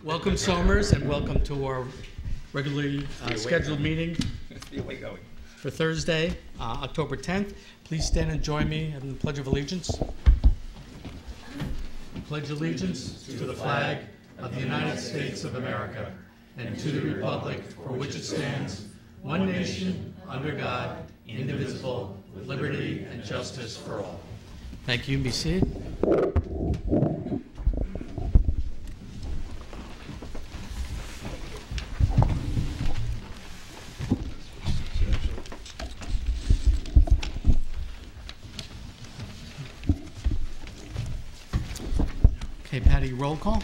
Welcome, Somers, and welcome to our regularly scheduled meeting for Thursday, October 10th. Please stand and join me in the Pledge of Allegiance. Pledge allegiance to the flag of the United States of America and to the republic for which it stands, one nation, under God, indivisible, with liberty and justice for all. Thank you. Be seated. Okay, Patty, roll call.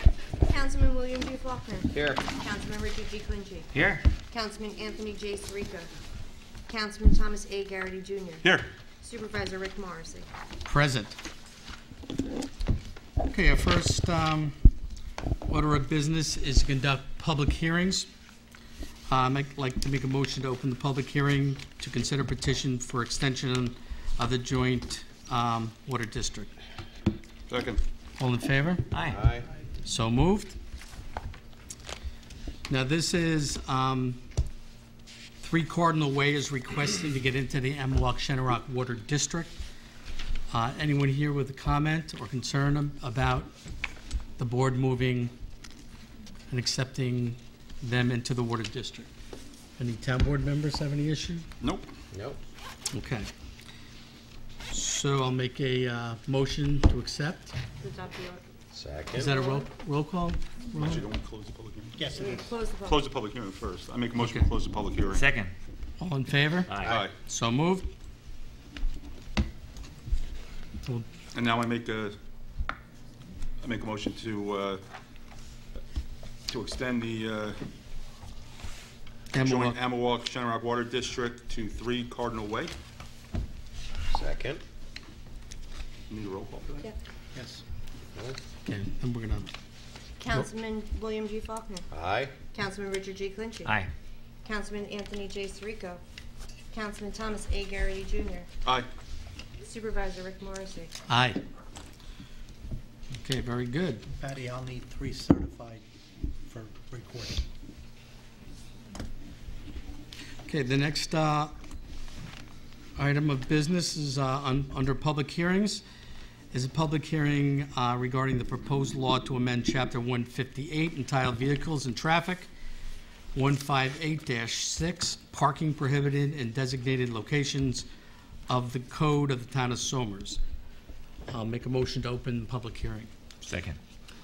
Councilman William G. Faulkner. Here. Councilman Richard G. Clinchy. Here. Councilman Anthony J. Sirico. Councilman Thomas A. Garrity Jr. Here. Supervisor Rick Morrissey. Present. Okay, our first order of business is to conduct public hearings. I'd like to make a motion to open the public hearing to consider petition for extension of the joint water district. Second. All in favor? Aye. Aye. So moved. Now, this is 3 Cardinal Way is requesting to get into the Amawalk-Shenorock Water District. Anyone here with a comment or concern about the board moving and accepting them into the water district? Any town board members have any issue? Nope. Nope. Okay. So I'll make a motion to accept. To adopt the order. Second. Is that a roll call? Actually, don't we close the public hearing? Yes, it is. Close the vote. Close the public hearing first. I make a motion Okay. to close the public hearing. Second. All in favor? Aye. So moved. And now I make a motion to extend the joint Amawalk-Shenorock Water District to 3 Cardinal Way. Second. Need a roll call for that? Yep. Yes. Okay, and we're gonna, Councilman William G. Faulkner. Aye. Councilman Richard G. Clinchy. Aye. Councilman Anthony J. Sirico. Councilman Thomas A. Garrity Jr. Aye. Supervisor Rick Morrissey. aye. Okay, very good. Patty, I'll need 3 certified for recording. Okay, the next item of business is under public hearings, is a public hearing regarding the proposed law to amend Chapter 158 entitled Vehicles and Traffic, 158-6, Parking Prohibited in Designated Locations of the Code of the Town of Somers. I'll make a motion to open the public hearing. Second.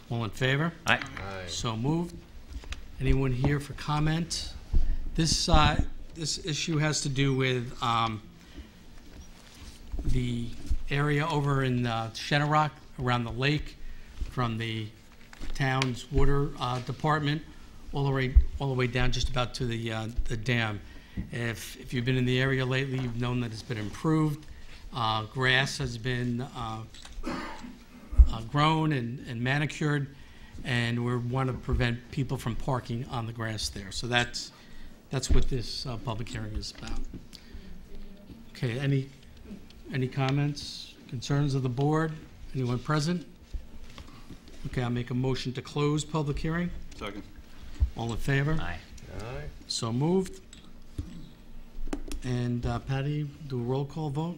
All in favor? Aye. Aye. So moved. Anyone here for comment? This issue has to do with the area over in Shenorock around the lake, from the town's water department all the way down just about to the dam. If you've been in the area lately, you've known that it's been improved. Grass has been grown and manicured, and we want to prevent people from parking on the grass there. So that's what this public hearing is about. Okay, any comments, concerns of the board? Anyone present? Okay, I'll make a motion to close public hearing. Second. All in favor? Aye. Aye. So moved. And Patty, do a roll call vote?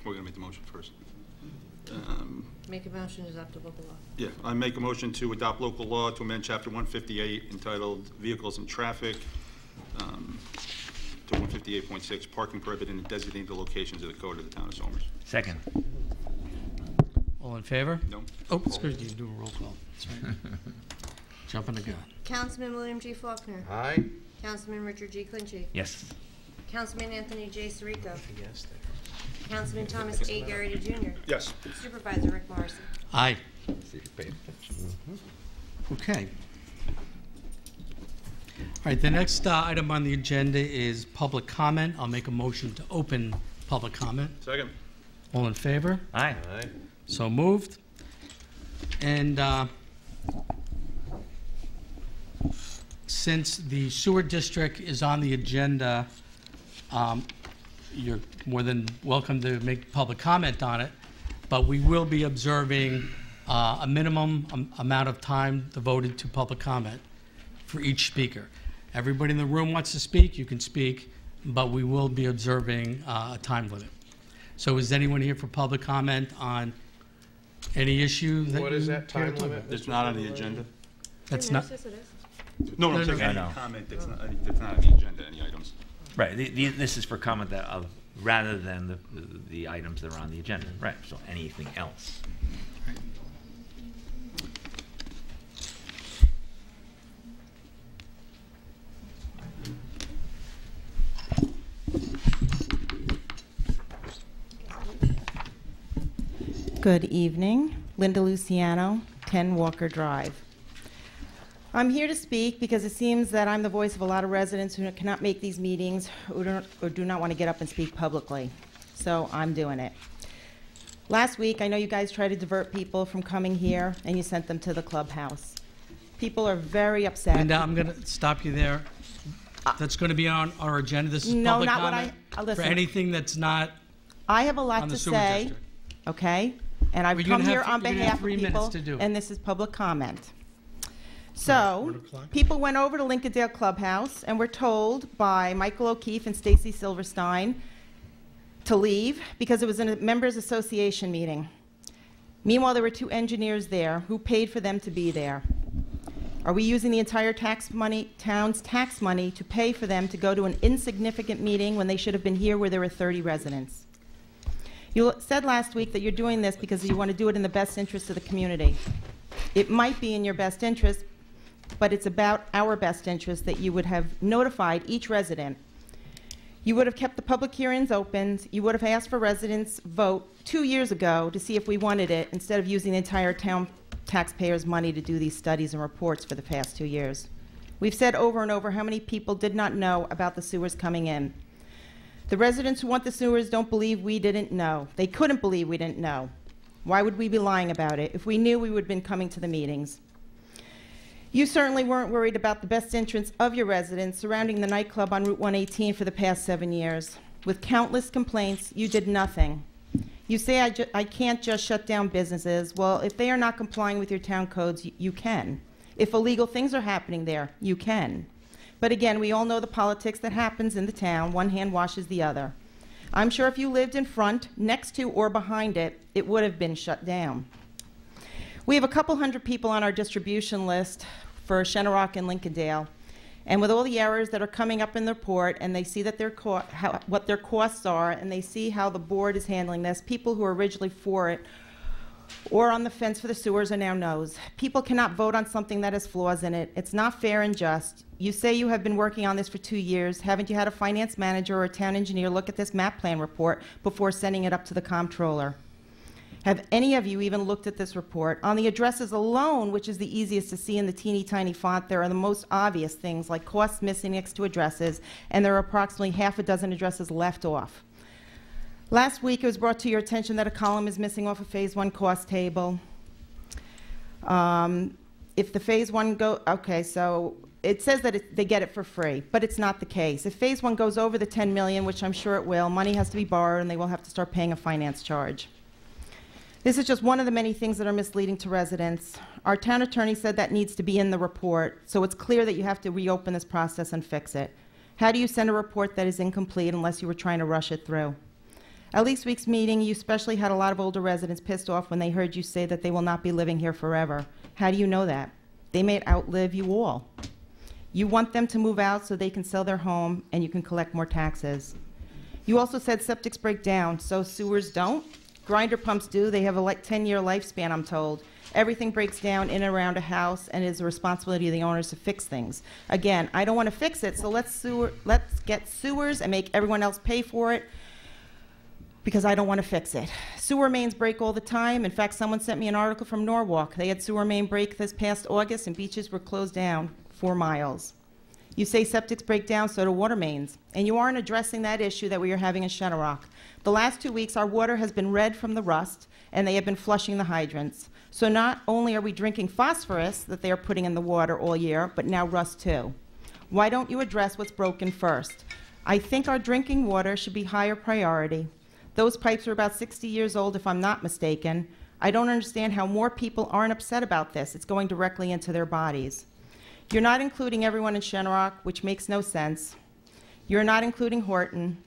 We're gonna make the motion first. Make a motion to adopt the local law. Yeah, I make a motion to adopt local law to amend Chapter 158 entitled Vehicles and Traffic to 158.6, Parking Prohibited in Designated Locations of the Code of the Town of Somers. Second. All in favor? No? Oh, excuse me, do a roll call. That's right. Jumping the gun. Councilman William G. Faulkner. Aye. Councilman Richard G. Clinchy. Yes. Councilman Anthony J. Sirico. Councilman Thomas A. Garrity Jr. Yes. Supervisor Rick Morrissey. Aye. See if you paid attention. Okay. All right, the next item on the agenda is public comment. I'll make a motion to open public comment. Second. All in favor? Aye. Aye. So moved. And since the sewer district is on the agenda, you're more than welcome to make public comment on it, but we will be observing a minimum amount of time devoted to public comment for each speaker. Everybody in the room wants to speak, you can speak, but we will be observing a time limit. So is anyone here for public comment on any issue that What is you that care to time talk limit? about? It's not on the agenda. That's not, Yes, it is. No, No, I'm saying no. any No, no. comment that's not on the agenda, any items. Right, this is for comment that of, rather than the items that are on the agenda, right, so anything else. Good evening. Linda Luciano, 10 Walker Drive. I'm here to speak because it seems that I'm the voice of a lot of residents who cannot make these meetings or do not want to get up and speak publicly. So I'm doing it. Last week, I know you guys tried to divert people from coming here, and you sent them to the clubhouse. People are very upset. Linda, I'm going to stop you there. That's going to be on our agenda. This is No, public not what comment for listen. anything that's not I have a lot on the to sewer say, district. okay? And I've Well, you're come gonna here have- on you're gonna have behalf of 3 minutes people, to do it. and this is public comment. So, people went over to Lincolndale Clubhouse and were told by Michael O'Keefe and Stacy Silverstein to leave because it was in a members association meeting. Meanwhile, there were 2 engineers there who paid for them to be there. Are we using the entire town's tax money to pay for them to go to an insignificant meeting when they should have been here where there were 30 residents? You said last week that you're doing this because you want to do it in the best interest of the community. It might be in your best interest, but it's about our best interest that you would have notified each resident. You would have kept the public hearings open. You would have asked for residents' vote 2 years ago to see if we wanted it, instead of using the entire town taxpayers' money to do these studies and reports for the past 2 years. We've said over and over how many people did not know about the sewers coming in. The residents who want the sewers don't believe we didn't know. They couldn't believe we didn't know. Why would we be lying about it? If we knew, we would have been coming to the meetings. You certainly weren't worried about the best interests of your residents surrounding the nightclub on Route 118 for the past 7 years. With countless complaints, you did nothing. You say I can't just shut down businesses. Well, if they are not complying with your town codes, you can. If illegal things are happening there, you can. But again, we all know the politics that happens in the town. One hand washes the other. I'm sure if you lived in front, next to, or behind it, it would have been shut down. We have a couple hundred people on our distribution list for Shenorock and Lincolndale. And with all the errors that are coming up in the report, and they see that what their costs are, and they see how the board is handling this, people who were originally for it or on the fence for the sewers are now no's. People cannot vote on something that has flaws in it. It's not fair and just. You say you have been working on this for 2 years. Haven't you had a finance manager or a town engineer look at this map plan report before sending it up to the comptroller? Have any of you even looked at this report? On the addresses alone, which is the easiest to see in the teeny tiny font, there are the most obvious things like costs missing next to addresses, and there are approximately half a dozen addresses left off. Last week, it was brought to your attention that a column is missing off a Phase 1 cost table. If the Phase 1 okay, so it says that they get it for free, but it's not the case. If Phase 1 goes over the 10 million, which I'm sure it will, money has to be borrowed, and they will have to start paying a finance charge. This is just one of the many things that are misleading to residents. Our town attorney said that needs to be in the report, so it's clear that you have to reopen this process and fix it. How do you send a report that is incomplete unless you were trying to rush it through? At last week's meeting, you especially had a lot of older residents pissed off when they heard you say that they will not be living here forever. How do you know that? They may outlive you all. You want them to move out so they can sell their home and you can collect more taxes. You also said septics break down, so sewers don't? Grinder pumps do. They have a 10-year lifespan, I'm told. Everything breaks down in and around a house, and it is the responsibility of the owners to fix things. Again, I don't want to fix it, so let's get sewers and make everyone else pay for it, because I don't want to fix it. Sewer mains break all the time. In fact, someone sent me an article from Norwalk. They had sewer main break this past August, and beaches were closed down 4 miles. You say septics break down, so do water mains. And you aren't addressing that issue that we are having in Shenorock. The last 2 weeks, our water has been red from the rust, and they have been flushing the hydrants. So not only are we drinking phosphorus that they are putting in the water all year, but now rust too. Why don't you address what's broken first? I think our drinking water should be higher priority. Those pipes are about 60 years old, if I'm not mistaken. I don't understand how more people aren't upset about this. It's going directly into their bodies. You're not including everyone in Shenrock, which makes no sense. You're not including Horton.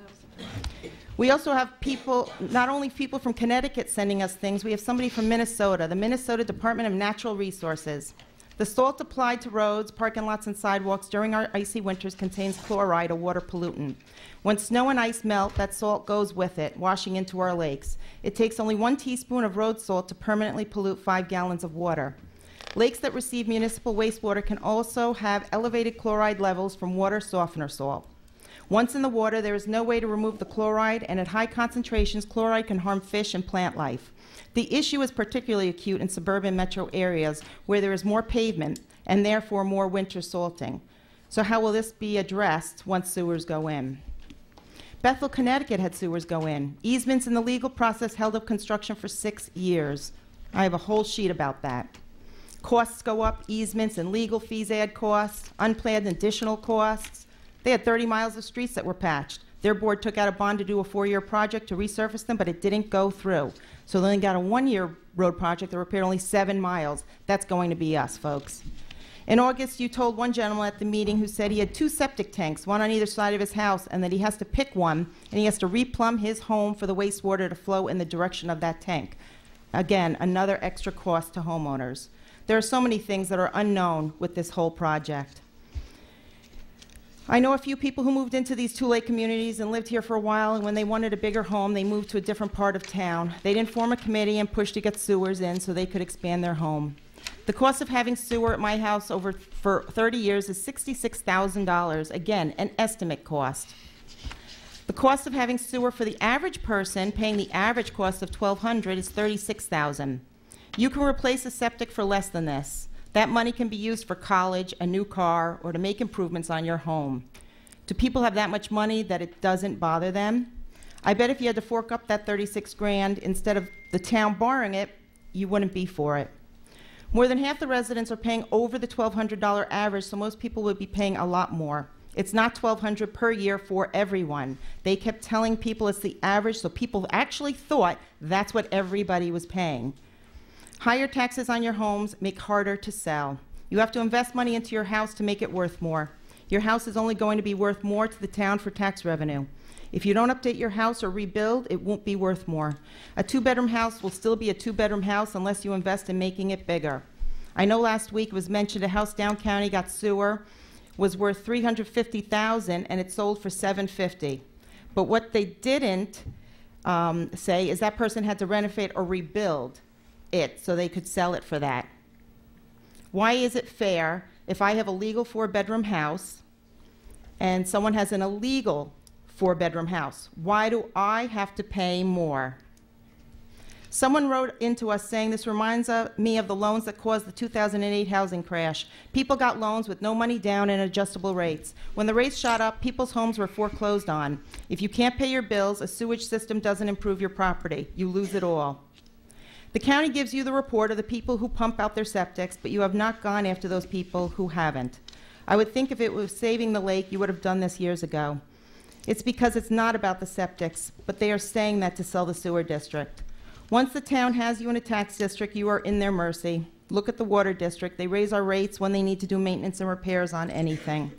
We also have people, not only people from Connecticut sending us things, we have somebody from Minnesota, the Minnesota Department of Natural Resources. The salt applied to roads, parking lots, and sidewalks during our icy winters contains chloride, a water pollutant. When snow and ice melt, that salt goes with it, washing into our lakes. It takes only 1 teaspoon of road salt to permanently pollute 5 gallons of water. Lakes that receive municipal wastewater can also have elevated chloride levels from water softener salt. Once in the water, there is no way to remove the chloride, and at high concentrations, chloride can harm fish and plant life. The issue is particularly acute in suburban metro areas where there is more pavement and therefore more winter salting. So how will this be addressed once sewers go in? Bethel, Connecticut had sewers go in. Easements in the legal process held up construction for 6 years. I have a whole sheet about that. Costs go up, easements and legal fees add costs, unplanned additional costs. They had 30 miles of streets that were patched. Their board took out a bond to do a 4-year project to resurface them, but it didn't go through. So they only got a 1-year road project that repaired only 7 miles. That's going to be us, folks. In August, you told one gentleman at the meeting who said he had 2 septic tanks, one on either side of his house, and that he has to pick one, and he has to replumb his home for the wastewater to flow in the direction of that tank. Again, another extra cost to homeowners. There are so many things that are unknown with this whole project. I know a few people who moved into these 2 lake communities and lived here for a while, and when they wanted a bigger home, they moved to a different part of town. They didn't form a committee and push to get sewers in so they could expand their home. The cost of having sewer at my house for 30 years is $66,000, again, an estimate cost. The cost of having sewer for the average person, paying the average cost of $1,200, is $36,000. You can replace a septic for less than this. That money can be used for college, a new car, or to make improvements on your home. Do people have that much money that it doesn't bother them? I bet if you had to fork up that 36 grand instead of the town borrowing it, you wouldn't be for it. More than half the residents are paying over the $1,200 average, so most people would be paying a lot more. It's not $1,200 per year for everyone. They kept telling people it's the average, so people actually thought that's what everybody was paying. Higher taxes on your homes make harder to sell. You have to invest money into your house to make it worth more. Your house is only going to be worth more to the town for tax revenue. If you don't update your house or rebuild, it won't be worth more. A 2-bedroom house will still be a 2-bedroom house unless you invest in making it bigger. I know last week it was mentioned a house down county got sewer, was worth $350,000, and it sold for $750,000. But what they didn't say is that person had to renovate or rebuild it so they could sell it for that. Why is it fair if I have a legal 4-bedroom house and someone has an illegal 4-bedroom house? Why do I have to pay more? Someone wrote into us saying this reminds me of the loans that caused the 2008 housing crash. People got loans with no money down and adjustable rates. When the rates shot up, people's homes were foreclosed on. If you can't pay your bills, a sewage system doesn't improve your property. You lose it all. The county gives you the report of the people who pump out their septics, but you have not gone after those people who haven't. I would think if it was saving the lake, you would have done this years ago. It's because it's not about the septics, but they are saying that to sell the sewer district. Once the town has you in a tax district, you are in their mercy. Look at the water district. They raise our rates when they need to do maintenance and repairs on anything.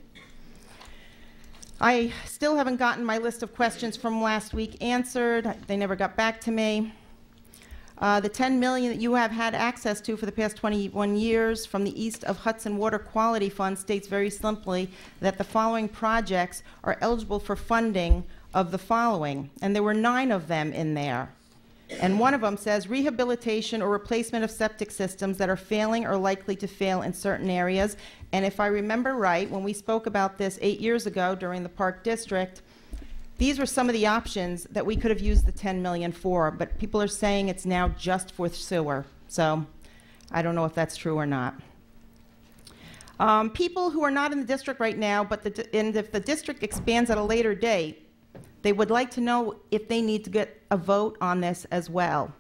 I still haven't gotten my list of questions from last week answered. They never got back to me. The $10 million that you have had access to for the past 21 years from the East of Hudson Water Quality Fund states very simply that the following projects are eligible for funding of the following, and there were 9 of them in there. And one of them says rehabilitation or replacement of septic systems that are failing or likely to fail in certain areas. And if I remember right, when we spoke about this 8 years ago during the Park District, these were some of the options that we could have used the $10 million for, but people are saying it's now just for sewer. So I don't know if that's true or not. People who are not in the district right now, and if the district expands at a later date, they would like to know if they need to get a vote on this as well.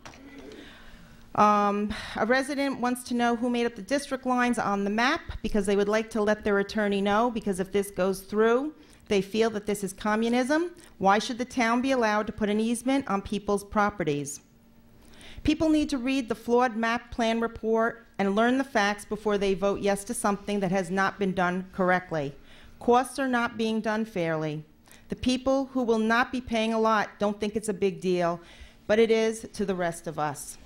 A resident wants to know who made up the district lines on the map because they would like to let their attorney know, because if this goes through, they feel that this is communism. Why should the town be allowed to put an easement on people's properties? People need to read the flawed map plan report and learn the facts before they vote yes to something that has not been done correctly. Costs are not being done fairly. The people who will not be paying a lot don't think it's a big deal, but it is to the rest of us.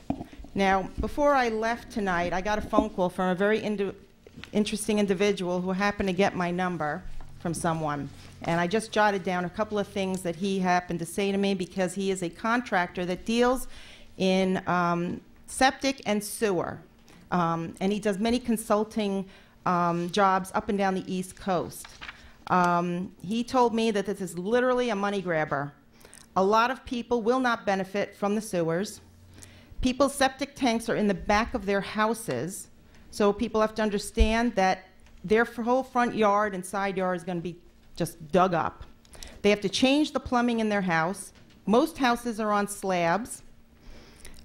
Now, before I left tonight, I got a phone call from a very interesting individual who happened to get my number from someone. And I just jotted down a couple of things that he happened to say to me, because he is a contractor that deals in septic and sewer. And he does many consulting jobs up and down the East Coast. He told me that this is literally a money grabber. A lot of people will not benefit from the sewers. People's septic tanks are in the back of their houses, so people have to understand that their whole front yard and side yard is going to be just dug up. They have to change the plumbing in their house. Most houses are on slabs.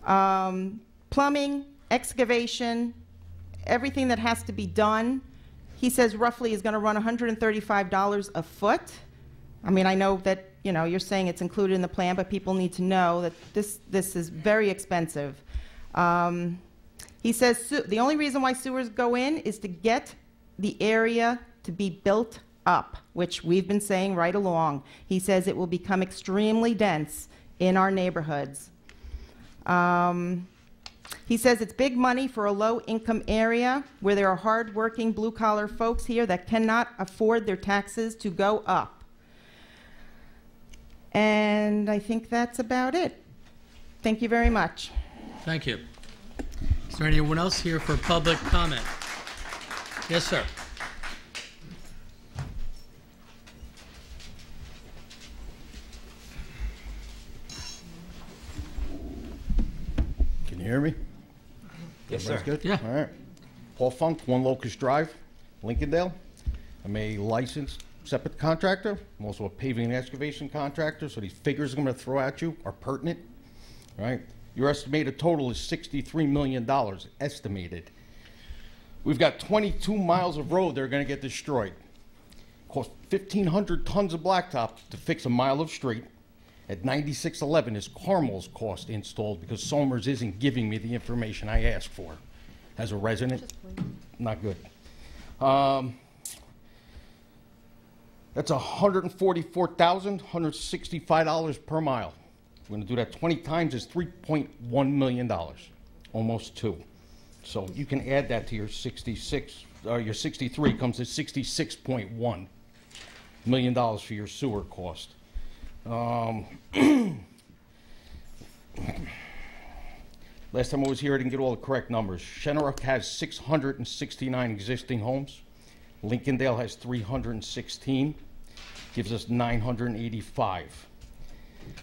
Plumbing, excavation, everything that has to be done, he says roughly is going to run $135 a foot. I mean, I know that, you know, you're saying it's included in the plan, but people need to know that this is very expensive. He says the only reason why sewers go in is to get the area to be built up, which we've been saying right along. He says it will become extremely dense in our neighborhoods. He says it's big money for a low-income area where there are hard-working blue-collar folks here that cannot afford their taxes to go up. And I think that's about it. Thank you very much. Thank you. Is there anyone else here for public comment? Yes, sir. Can you hear me? Yes, sir. Everybody's good? Yeah. All right. Paul Funk, 1 Locust Drive, Lincolndale. I'm a licensed septic contractor. I'm also a paving and excavation contractor, so these figures I'm going to throw at you are pertinent. All right? Your estimated total is $63 million, estimated. We've got 22 miles of road that are going to get destroyed. Cost 1,500 tons of blacktop to fix a mile of street. At 9611 is Carmel's cost installed because Somers isn't giving me the information I asked for. As a resident, not good. That's $144,165 per mile. We're going to do that 20 times is $3.1 million, almost 2. So you can add that to your 66, your 63 comes to $66.1 million for your sewer cost. Last time I was here, I didn't get all the correct numbers. Shenorock has 669 existing homes. Lincolndale has 316, gives us 985.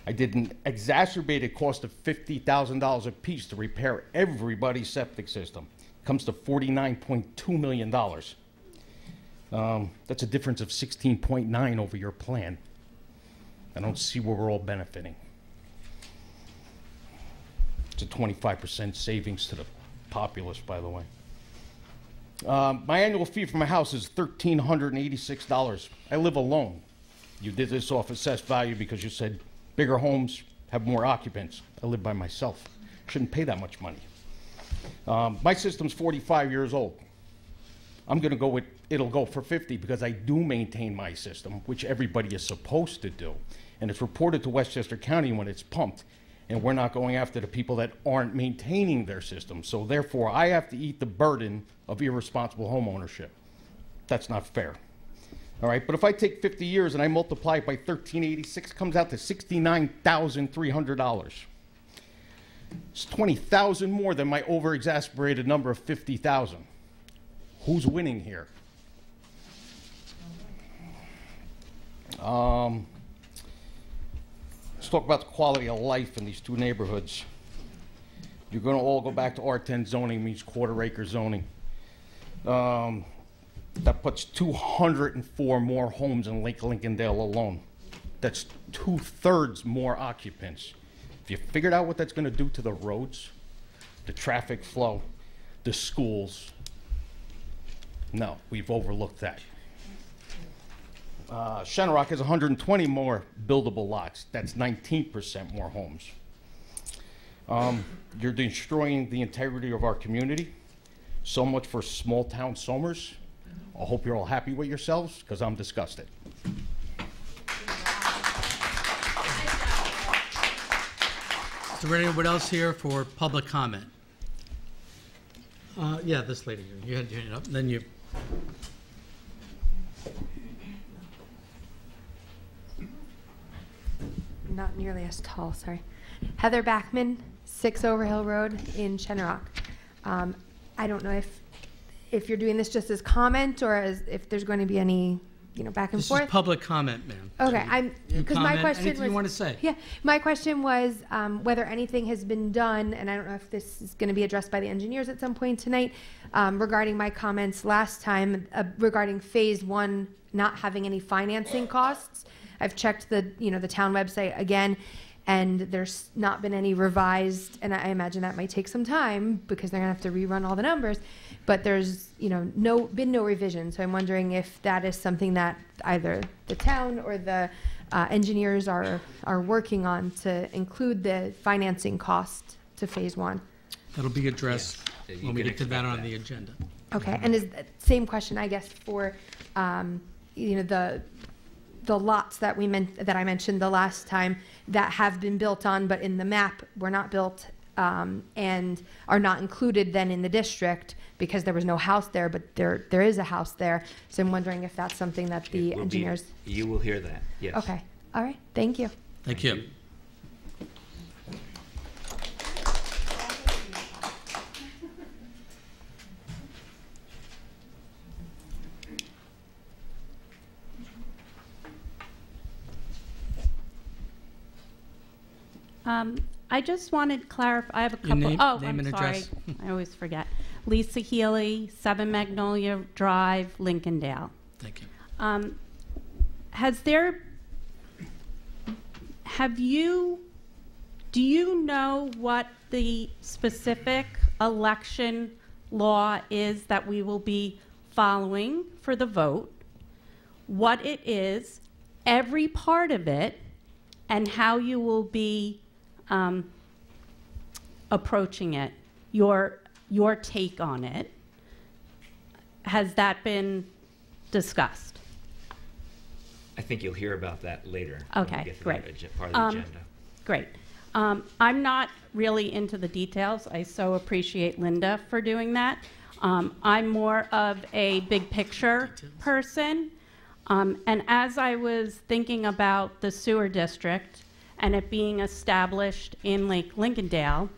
I did an exacerbated cost of $50,000 a piece to repair everybody's septic system. Comes to $49.2 million. That's a difference of 16.9 over your plan. I don't see where we're all benefiting. It's a 25% savings to the populace, by the way. My annual fee for my house is $1,386. I live alone. You did this off assessed value because you said bigger homes have more occupants. I live by myself. Shouldn't pay that much money. My system's 45 years old. I'm going to go with, it'll go for 50 because I do maintain my system, which everybody is supposed to do. And it's reported to Westchester County when it's pumped. And we're not going after the people that aren't maintaining their system. So therefore, I have to eat the burden of irresponsible home ownership. That's not fair. All right, but if I take 50 years and I multiply it by 1386, it comes out to $69,300. It's 20,000 more than my over-exasperated number of 50,000. Who's winning here? Let's talk about the quality of life in these two neighborhoods. You're going to all go back to R10 zoning, means quarter-acre zoning. That puts 204 more homes in Lake Lincolndale alone. That's 2/3 more occupants. If you figured out what that's going to do to the roads, the traffic flow, the schools, no, we've overlooked that. Shenorock has 120 more buildable lots. That's 19% more homes. You're destroying the integrity of our community. So much for small-town Somers. I hope you're all happy with yourselves, because I'm disgusted. Is there anyone else here for public comment? Yeah, this lady here. You had your hand up, then you. Not nearly as tall, sorry. Heather Backman, 6 Overhill Road in Shenorock. I don't know if you're doing this just as comment or as if there's going to be any, back and This forth. is public comment, ma'am. Okay, because my comment, question anything was. you want to say? Yeah, my question was whether anything has been done, and I don't know if this is going to be addressed by the engineers at some point tonight, regarding my comments last time regarding phase 1 not having any financing costs. I've checked the town website again, and there's not been any revised, and I imagine that might take some time because they're gonna have to rerun all the numbers, but there's been no revision. So I'm wondering if that is something that either the town or the engineers are working on to include the financing cost to phase 1. That'll be addressed Yeah, you when we can get to that expect on that. the agenda. Okay, and is same question, I guess, for the lots that I mentioned the last time that have been built on, but in the map were not built and are not included then in the district because there was no house there, but there is a house there. So I'm wondering if that's something that the It will be- engineers. You will hear that, yes. Okay, all right, thank you. Thank you. I just wanted to clarify, I have a Your couple, name- oh, name I'm and sorry, address. I always forget. Lisa Healy, 7 Magnolia Drive, Lincolndale. Thank you. Do you know what the specific election law is that we will be following for the vote? What it is, every part of it, and how you will be approaching it, your take on it? Has that been discussed? I think you'll hear about that later. when we Okay, get to great. that part of the agenda. Great. I'm not really into the details. I so appreciate Linda for doing that. I'm more of a big picture person. And as I was thinking about the sewer district and it being established in Lake Lincolndale,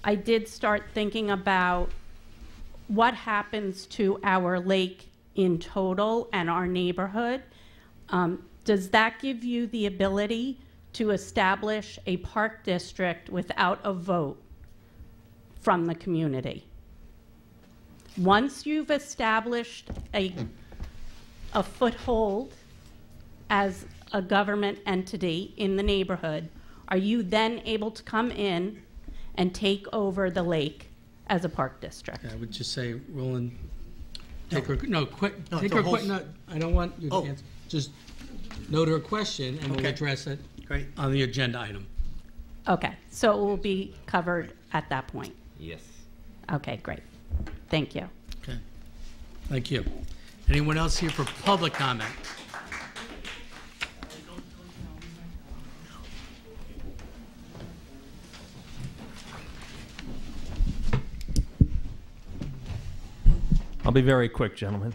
I did start thinking about what happens to our lake in total and our neighborhood. Does that give you the ability to establish a park district without a vote from the community? Once you've established a foothold as a government entity in the neighborhood, are you then able to come in and take over the lake as a park district? I would just say, Roland, take her, no, quick, No, take it's a her whole quick, no, I don't want you to Oh. answer. Just note her question and we'll Okay. address it Great. on the agenda item. Okay, so it will be covered at that point. Yes. Okay, great. Thank you. Okay. Thank you. Anyone else here for public comment? I'll be very quick, gentlemen.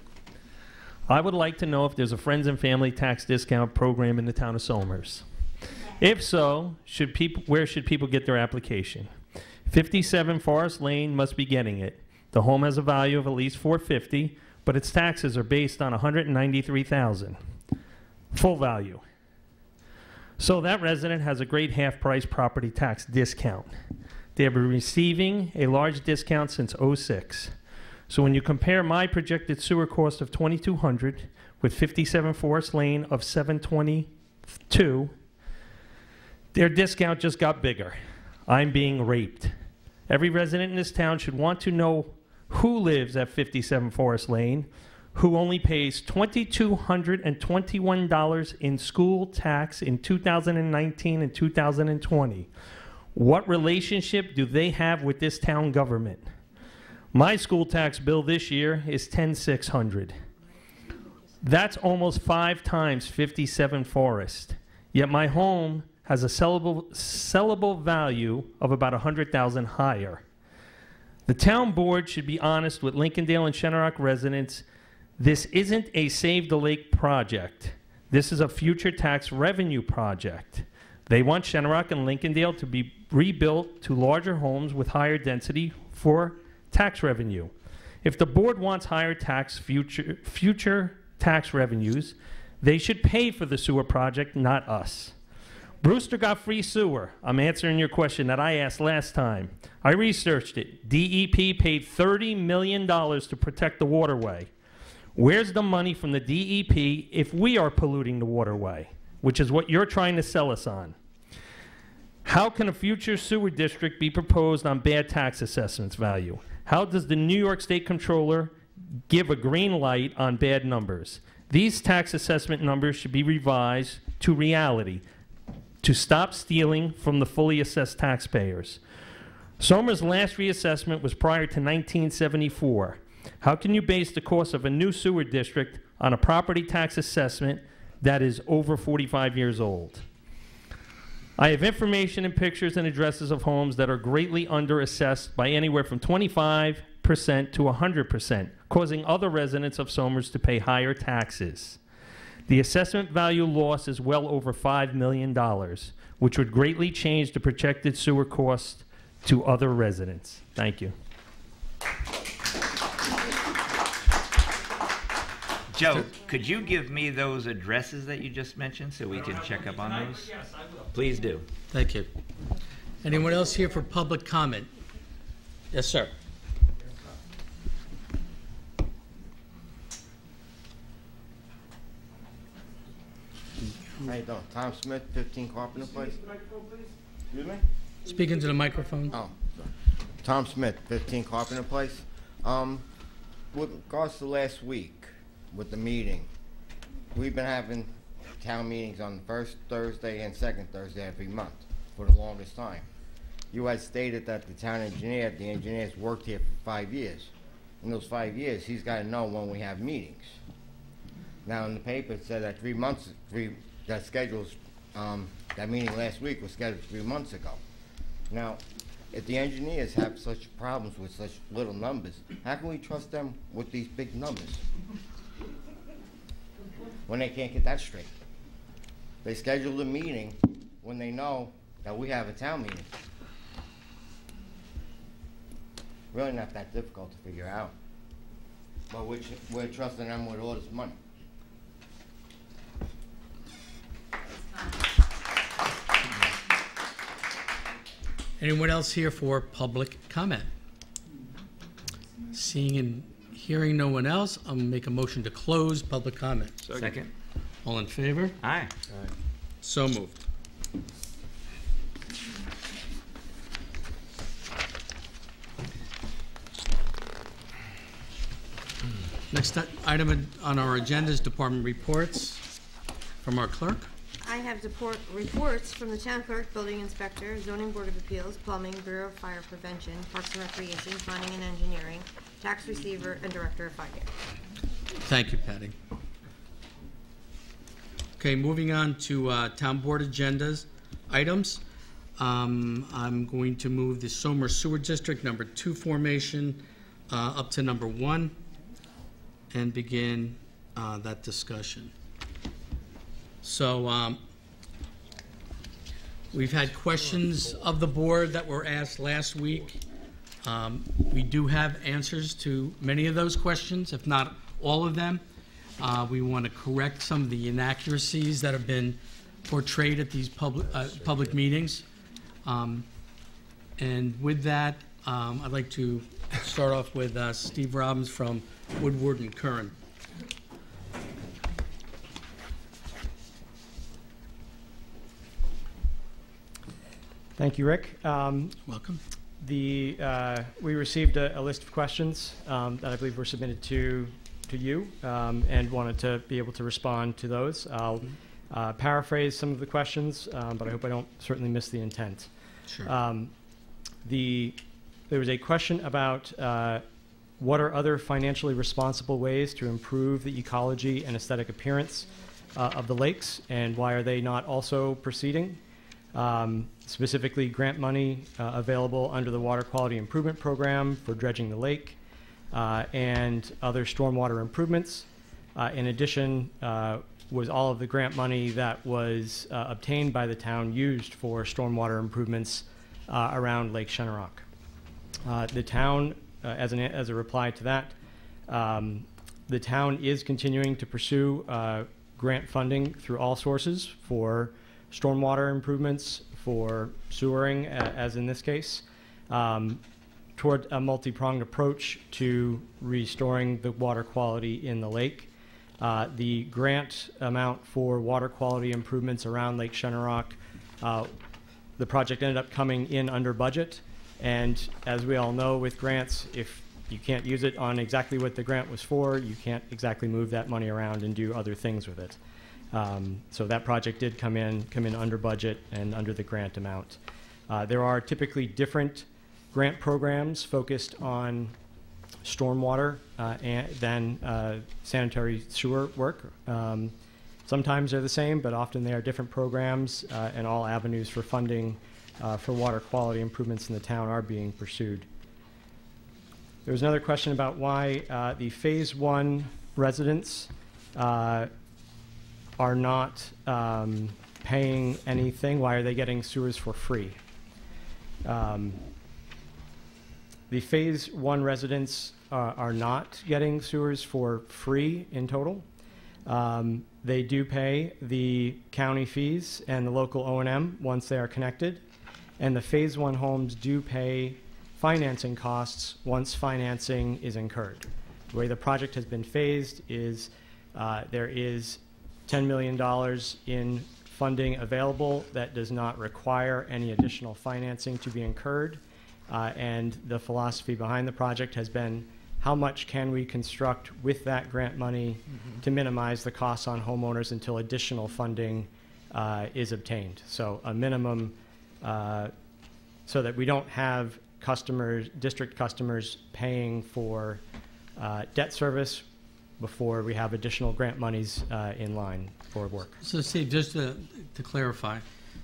I would like to know if there's a friends and family tax discount program in the town of Somers. If so, where should people get their application? 57 Forest Lane must be getting it. The home has a value of at least $450,000, but its taxes are based on $193,000. Full value. So that resident has a great half-price property tax discount. They have been receiving a large discount since '06. So when you compare my projected sewer cost of $2,200 with 57 Forest Lane of $722, their discount just got bigger. I'm being raped. Every resident in this town should want to know who lives at 57 Forest Lane, who only pays $2,221 in school tax in 2019 and 2020. What relationship do they have with this town government? My school tax bill this year is $10,600. That's almost 5 times 57 Forest. Yet my home has a sellable value of about $100,000 higher. The town board should be honest with Lincolndale and Shenorock residents. This isn't a Save the Lake project. This is a future tax revenue project. They want Shenorock and Lincolndale to be rebuilt to larger homes with higher density for tax revenue. If the board wants higher future tax revenues, they should pay for the sewer project, not us. Brewster got free sewer. I'm answering your question that I asked last time. I researched it. DEP paid $30 million to protect the waterway. Where's the money from the DEP if we are polluting the waterway, which is what you're trying to sell us on? How can a future sewer district be proposed on bad tax assessments value? How does the New York State Comptroller give a green light on bad numbers? These tax assessment numbers should be revised to reality to stop stealing from the fully assessed taxpayers. Somer's last reassessment was prior to 1974. How can you base the cost of a new sewer district on a property tax assessment that is over 45 years old? I have information and pictures and addresses of homes that are greatly underassessed by anywhere from 25% to 100%, causing other residents of Somers to pay higher taxes. The assessment value loss is well over $5 million, which would greatly change the projected sewer cost to other residents. Thank you. Joe, could you give me those addresses that you just mentioned so we can check up on those? Yes, I will. Please do. Thank you. Anyone else here for public comment? Yes, sir. How you doing? Tom Smith, 15 Carpenter Place. Excuse me? Speak into the microphone. Oh, sorry. Tom Smith, 15 Carpenter Place. With regards to last week, with the meeting, we've been having town meetings on the first Thursday and second Thursday every month for the longest time. You had stated that the town engineer, the engineer's worked here for 5 years. In those 5 years, he's got to know when we have meetings. Now, in the paper, it said that that meeting last week was scheduled 3 months ago. Now, if the engineers have such problems with such little numbers, how can we trust them with these big numbers when they can't get that straight? They schedule a meeting when they know that we have a town meeting. Really not that difficult to figure out. But we're trusting them with all this money. Anyone else here for public comment? Seeing and hearing no one else, I'm going to make a motion to close public comment. Second. All in favor? Aye. So moved. Next item on our agenda is department reports from our clerk. I have reports from the town clerk, building inspector, zoning board of appeals, plumbing, Bureau of Fire Prevention, Parks and Recreation, planning and engineering, tax receiver, and director of finance. Thank you, Patty. Okay, moving on to town board agendas items. I'm going to move the Somer Sewer District number 2 formation up to number 1 and begin that discussion. So we've had questions of the board that were asked last week. We do have answers to many of those questions, if not all of them. We want to correct some of the inaccuracies that have been portrayed at these public meetings. And with that, I'd like to start off with Steve Robbins from Woodward and Curran. Thank you, Rick. Welcome. We received a list of questions that I believe were submitted to you and wanted to be able to respond to those. I'll paraphrase some of the questions, but I hope I don't certainly miss the intent. Sure. There was a question about what are other financially responsible ways to improve the ecology and aesthetic appearance of the lakes, and why are they not also proceeding? Specifically, grant money available under the Water Quality Improvement Program for dredging the lake and other stormwater improvements. In addition, was all of the grant money that was obtained by the town used for stormwater improvements around Lake Shenorock. The town, as a reply to that, the town is continuing to pursue grant funding through all sources for stormwater improvements, for sewering, as in this case, toward a multi-pronged approach to restoring the water quality in the lake. The grant amount for water quality improvements around Lake Shenorock, the project ended up coming in under budget. And as we all know with grants, if you can't use it on exactly what the grant was for, you can't exactly move that money around and do other things with it. So that project did come in under budget and under the grant amount. There are typically different grant programs focused on stormwater than sanitary sewer work. Sometimes they're the same, but often they are different programs, and all avenues for funding for water quality improvements in the town are being pursued. There was another question about why the Phase 1 residents are not paying anything. Why are they getting sewers for free? The Phase 1 residents are not getting sewers for free in total. They do pay the county fees and the local O&M once they are connected. And the Phase 1 homes do pay financing costs once financing is incurred. The way the project has been phased is there is $10 million in funding available that does not require any additional financing to be incurred. And the philosophy behind the project has been, how much can we construct with that grant money to minimize the costs on homeowners until additional funding is obtained? So a minimum, so that we don't have customers, district customers, paying for debt service before we have additional grant monies in line for work. So Steve, just to clarify,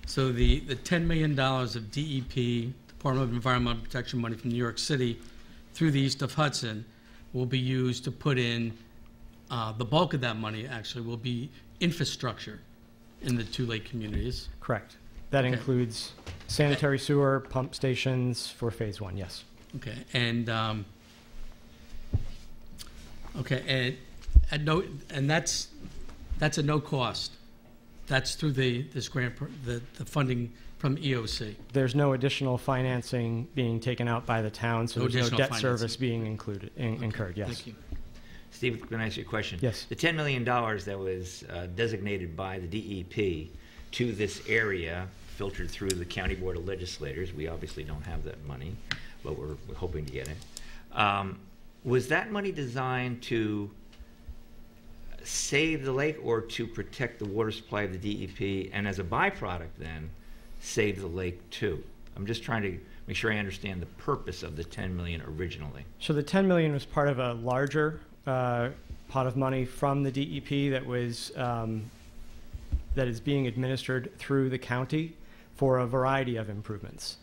so the $10 million of DEP, Department of Environmental Protection money from New York City through the East of Hudson will be used to put in, the bulk of that money actually will be infrastructure in the two lake communities. Correct. That Okay. includes sanitary sewer, pump stations for Phase 1, yes. Okay, and that's a no cost. That's through this grant, the funding from EOC. There's no additional financing being taken out by the town, so there's no additional debt financing. service being incurred, yes. Thank you. Steve, can I ask you a question? Yes. The $10 million that was designated by the DEP to this area, filtered through the County Board of Legislators, we obviously don't have that money, but we're hoping to get it. Was that money designed to save the lake or to protect the water supply of the DEP, and as a byproduct then, save the lake too? I'm just trying to make sure I understand the purpose of the $10 million originally. So the $10 million was part of a larger pot of money from the DEP that was that is being administered through the county for a variety of improvements.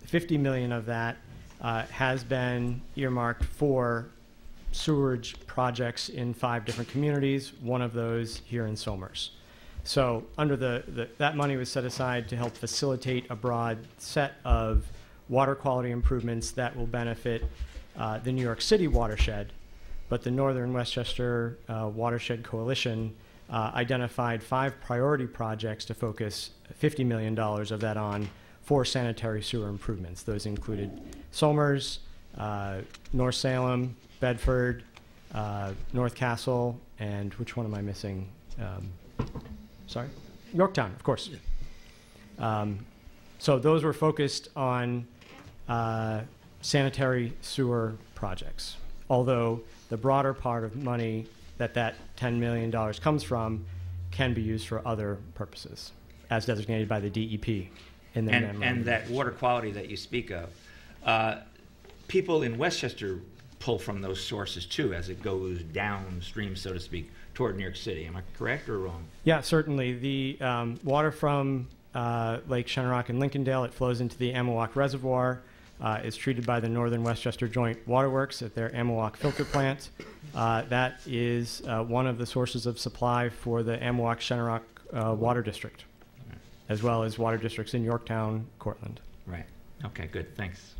50 million of that has been earmarked for sewerage projects in 5 different communities, one of those here in Somers. So under that money was set aside to help facilitate a broad set of water quality improvements that will benefit the New York City watershed, but the Northern Westchester Watershed Coalition identified 5 priority projects to focus $50 million of that on for sanitary sewer improvements. Those included Somers, North Salem, Bedford, North Castle, and which one am I missing? Sorry? Yorktown, of course. So those were focused on sanitary sewer projects, although the broader part of money that $10 million comes from can be used for other purposes, as designated by the DEP. in the memorandum. And that water quality that you speak of, people in Westchester pull from those sources too as it goes downstream, so to speak, toward New York City. Am I correct or wrong? Yeah, certainly. The water from Lake Shenorock and Lincolndale, it flows into the Amawak Reservoir, is treated by the Northern Westchester Joint Waterworks at their Amawak filter plant. That is one of the sources of supply for the Amawak Shenorock Water District, as well as water districts in Yorktown, Cortland. Right. Okay, good. Thanks.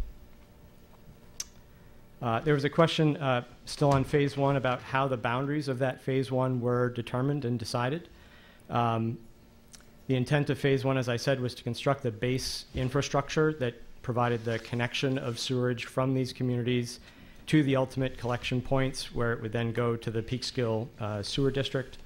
There was a question still on Phase 1 about how the boundaries of that Phase 1 were determined and decided. The intent of Phase 1, as I said, was to construct the base infrastructure that provided the connection of sewerage from these communities to the ultimate collection points where it would then go to the Peekskill Sewer District.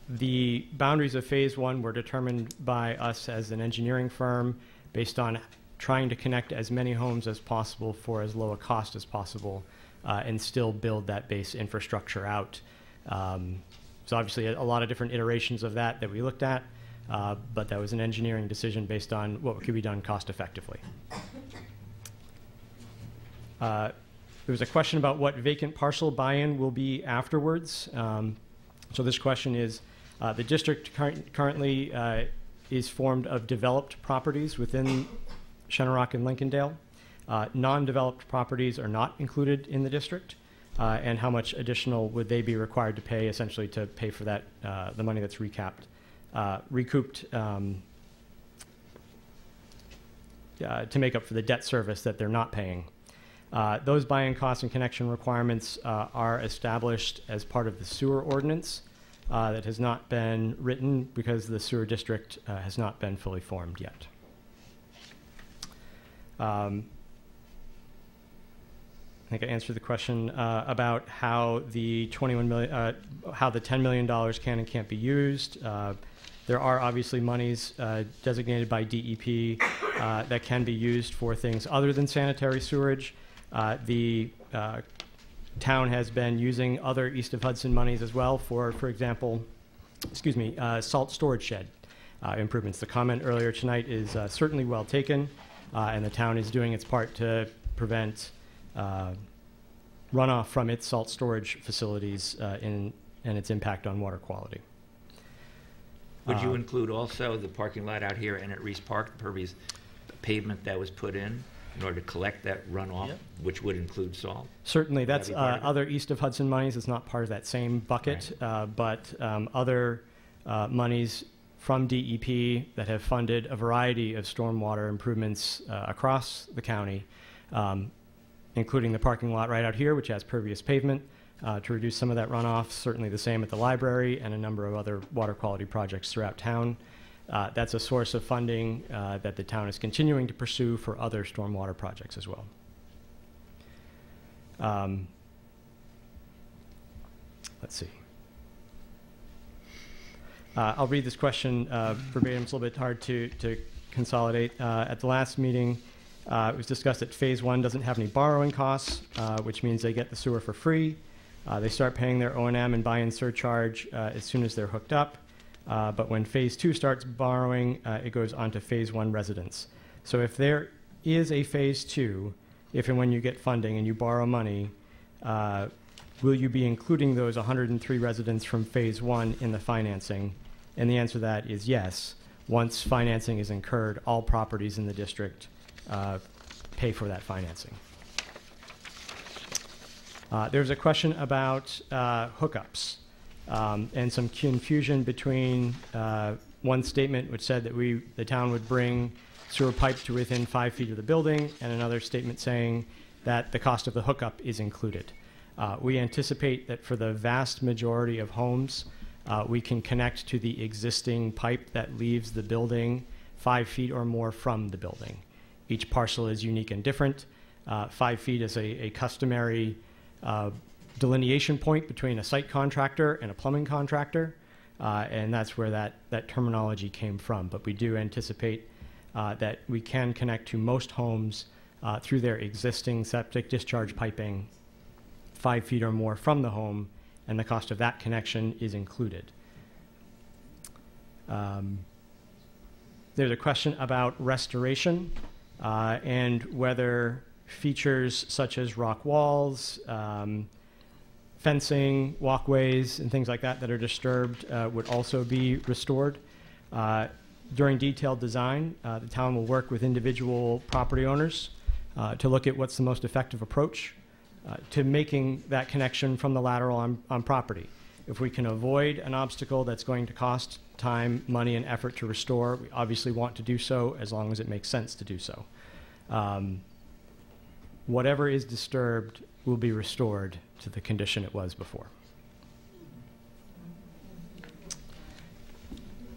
The boundaries of Phase 1 were determined by us as an engineering firm based on trying to connect as many homes as possible for as low a cost as possible and still build that base infrastructure out. So obviously a lot of different iterations of that we looked at, but that was an engineering decision based on what could be done cost effectively. There was a question about what vacant parcel buy-in will be afterwards. So this question is, the district currently is formed of developed properties within Shenorock and Lincolndale. Non-developed properties are not included in the district, and how much additional would they be required to pay, essentially to pay for that, the money that's recouped to make up for the debt service that they're not paying. Those buy-in costs and connection requirements are established as part of the sewer ordinance that has not been written because the sewer district has not been fully formed yet. I think I answered the question about how the how the $10 million can and can't be used. There are obviously monies designated by DEP that can be used for things other than sanitary sewerage. The town has been using other East of Hudson monies as well for example, salt storage shed improvements. The comment earlier tonight is certainly well taken. And the town is doing its part to prevent runoff from its salt storage facilities and its impact on water quality. Would you include also the parking lot out here and at Reese Park, the pervious pavement that was put in order to collect that runoff, which would include salt? Certainly. That's other East of Hudson monies. It's not part of that same bucket, right. But other monies from DEP that have funded a variety of stormwater improvements across the county, including the parking lot right out here, which has pervious pavement to reduce some of that runoff. Certainly the same at the library and a number of other water quality projects throughout town. That's a source of funding that the town is continuing to pursue for other stormwater projects as well. Let's see. I'll read this question verbatim. It's a little bit hard to consolidate. At the last meeting, it was discussed that Phase 1 doesn't have any borrowing costs, which means they get the sewer for free. They start paying their O&M and buy-in surcharge as soon as they're hooked up. But when Phase 2 starts borrowing, it goes on to Phase 1 residents. So if there is a Phase 2, if and when you get funding and you borrow money, will you be including those 103 residents from Phase 1 in the financing? And the answer to that is yes. Once financing is incurred, all properties in the district pay for that financing. There's a question about hookups and some confusion between one statement which said that the town would bring sewer pipe to within 5 feet of the building, and another statement saying that the cost of the hookup is included. We anticipate that for the vast majority of homes, we can connect to the existing pipe that leaves the building 5 feet or more from the building. Each parcel is unique and different. 5 feet is a customary delineation point between a site contractor and a plumbing contractor, and that's where that terminology came from. But we do anticipate that we can connect to most homes through their existing septic discharge piping 5 feet or more from the home, and the cost of that connection is included. There's a question about restoration and whether features such as rock walls, fencing, walkways, and things like that that are disturbed would also be restored. During detailed design, the town will work with individual property owners to look at what's the most effective approach to making that connection from the lateral on property. If we can avoid an obstacle that's going to cost time, money, and effort to restore, we obviously want to do so as long as it makes sense to do so. Whatever is disturbed will be restored to the condition it was before.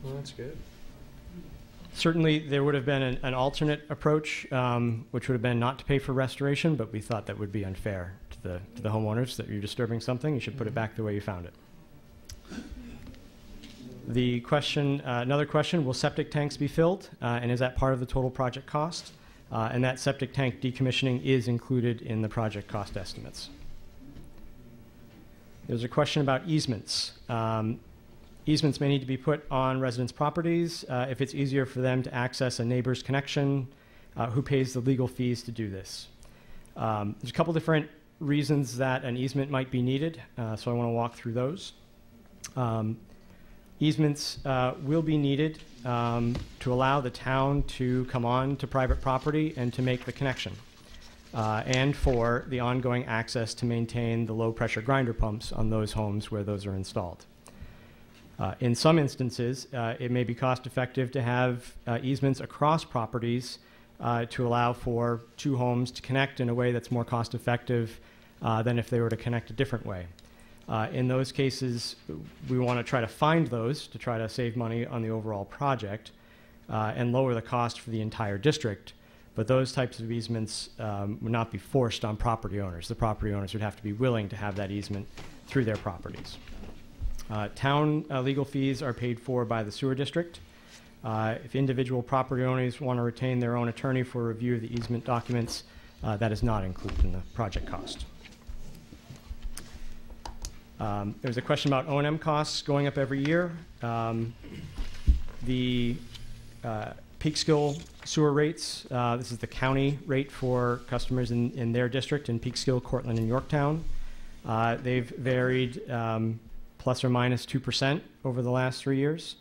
Well, that's good. Certainly, there would have been an alternate approach, which would have been not to pay for restoration, but we thought that would be unfair to the homeowners, that you're disturbing something, you should put it back the way you found it. The question, another question, will septic tanks be filled, and is that part of the total project cost? And that septic tank decommissioning is included in the project cost estimates. There's a question about easements. Easements may need to be put on residents' properties if it's easier for them to access a neighbor's connection who pays the legal fees to do this. There's a couple different reasons that an easement might be needed, so I want to walk through those. Easements will be needed to allow the town to come on to private property and to make the connection, and for the ongoing access to maintain the low-pressure grinder pumps on those homes where those are installed. In some instances, it may be cost-effective to have easements across properties to allow for two homes to connect in a way that's more cost-effective than if they were to connect a different way. In those cases, we want to try to find those to try to save money on the overall project and lower the cost for the entire district. But those types of easements would not be forced on property owners. The property owners would have to be willing to have that easement through their properties. Town legal fees are paid for by the sewer district. If individual property owners want to retain their own attorney for review of the easement documents, that is not included in the project cost. There's a question about O&M costs going up every year. The Peekskill sewer rates, this is the county rate for customers in their district, in Peekskill, Cortland, and Yorktown. They've varied plus or minus 2% over the last 3 years.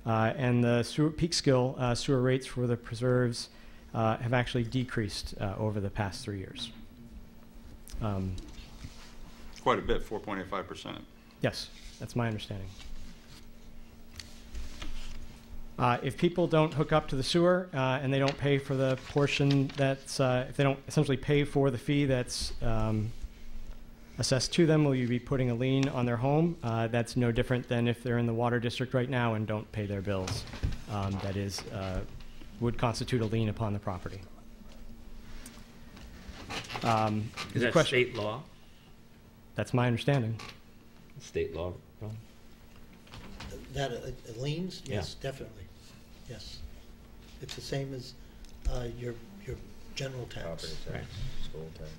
And the Peekskill sewer rates for the preserves have actually decreased over the past 3 years. Quite a bit, 4.85%. Yes, that's my understanding. If people don't hook up to the sewer and they don't pay for the portion that's, if they don't essentially pay for the fee that's assessed to them, will you be putting a lien on their home? That's no different than if they're in the water district right now and don't pay their bills. That is, would constitute a lien upon the property. Is that state law? That's my understanding. State law, Bill? That liens? Yes, Yeah. definitely. Yes. It's the same as your general tax. Property tax, Right. school tax.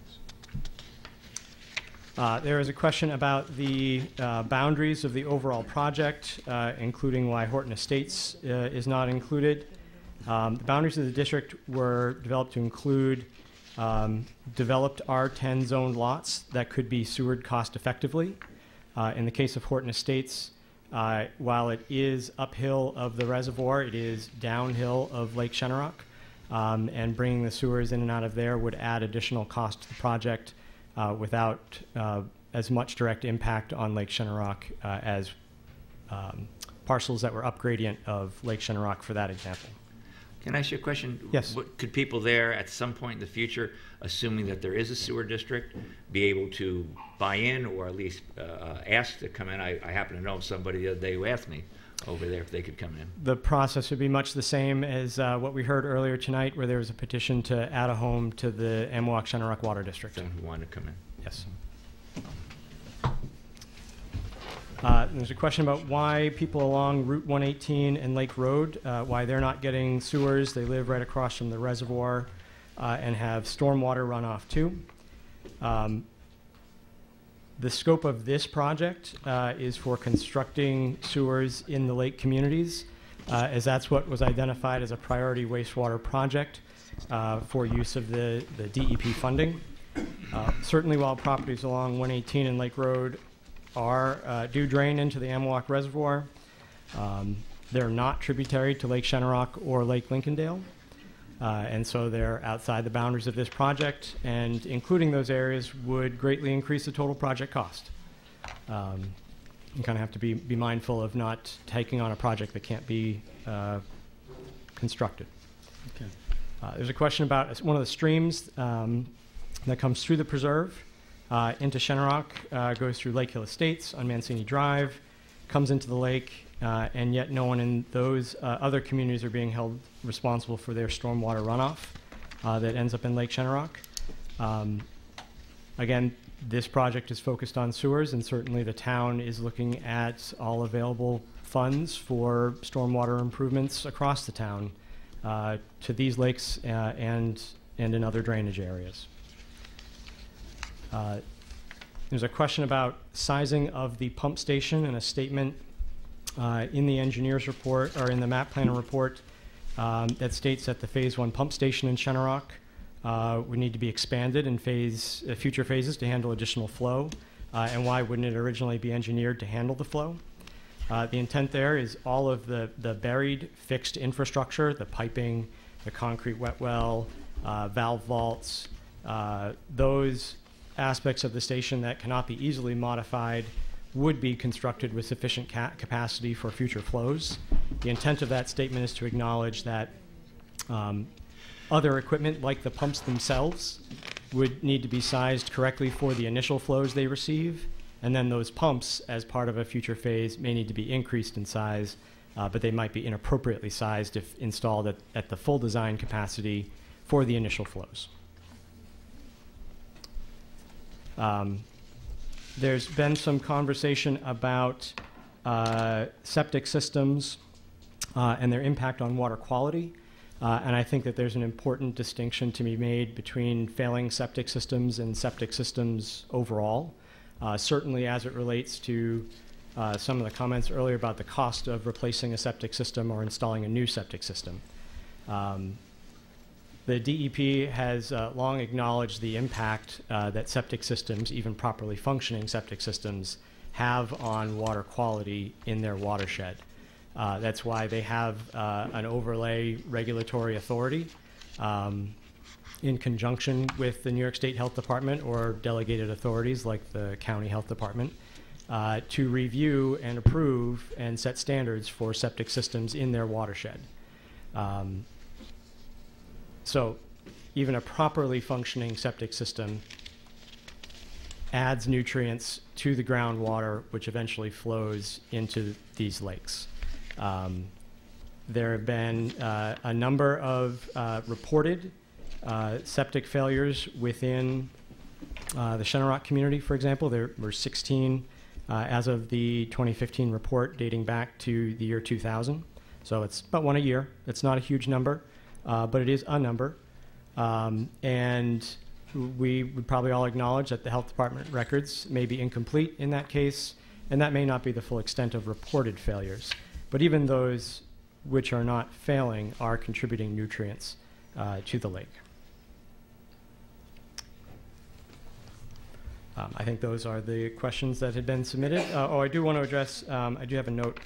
There is a question about the boundaries of the overall project, including why Horton Estates is not included. The boundaries of the district were developed to include developed R10 zoned lots that could be sewered cost effectively. In the case of Horton Estates, while it is uphill of the reservoir, it is downhill of Lake Shenorock, and bringing the sewers in and out of there would add additional cost to the project without as much direct impact on Lake Shenorock as parcels that were upgradient of Lake Shenorock, for that example. Can I ask you a question? Yes. Could people there at some point in the future, assuming that there is a sewer district, be able to buy in or at least ask to come in? I happen to know somebody the other day who asked me over there if they could come in. The process would be much the same as what we heard earlier tonight, where there was a petition to add a home to the Amwalk-Shenorock Water District. Someone who wanted to come in. Yes. There's a question about why people along Route 118 and Lake Road, why they're not getting sewers. They live right across from the reservoir and have stormwater runoff too. The scope of this project is for constructing sewers in the lake communities. as that's what was identified as a priority wastewater project for use of the DEP funding. Certainly, while properties along 118 and Lake Road do drain into the Amwalk Reservoir, they're not tributary to Lake Shenorock or Lake Lincolndale. And so they're outside the boundaries of this project, and including those areas would greatly increase the total project cost. You kind of have to be mindful of not taking on a project that can't be constructed. Okay. There's a question about one of the streams that comes through the preserve into Shenorock, goes through Lake Hill Estates on Mancini Drive, comes into the lake, and yet no one in those other communities are being held responsible for their stormwater runoff that ends up in Lake Shenorock. Again, this project is focused on sewers, and certainly the town is looking at all available funds for stormwater improvements across the town to these lakes and in other drainage areas. There's a question about sizing of the pump station, and a statement in the engineer's report, or in the map planner report, that states that the Phase 1 pump station in Shenorock would need to be expanded in future phases to handle additional flow. And why wouldn't it originally be engineered to handle the flow? The intent there is all of the buried fixed infrastructure, the piping, the concrete wet well, valve vaults, those aspects of the station that cannot be easily modified would be constructed with sufficient capacity for future flows. The intent of that statement is to acknowledge that other equipment, like the pumps themselves, would need to be sized correctly for the initial flows they receive, and then those pumps, as part of a future phase, may need to be increased in size, but they might be inappropriately sized if installed at the full design capacity for the initial flows. There's been some conversation about septic systems and their impact on water quality. And I think that there's an important distinction to be made between failing septic systems and septic systems overall. Certainly as it relates to some of the comments earlier about the cost of replacing a septic system or installing a new septic system. The DEP has long acknowledged the impact that septic systems, even properly functioning septic systems, have on water quality in their watershed. That's why they have an overlay regulatory authority in conjunction with the New York State Health Department or delegated authorities like the County Health Department to review and approve and set standards for septic systems in their watershed. So even a properly functioning septic system adds nutrients to the groundwater, which eventually flows into these lakes. There have been a number of reported septic failures within the Shenorock community, for example. There were 16 as of the 2015 report dating back to the year 2000. So it's about one a year. It's not a huge number, but it is a number. And we would probably all acknowledge that the health department records may be incomplete in that case, and that may not be the full extent of reported failures. But even those which are not failing are contributing nutrients to the lake. I think those are the questions that had been submitted. I do want to address, I do have a note.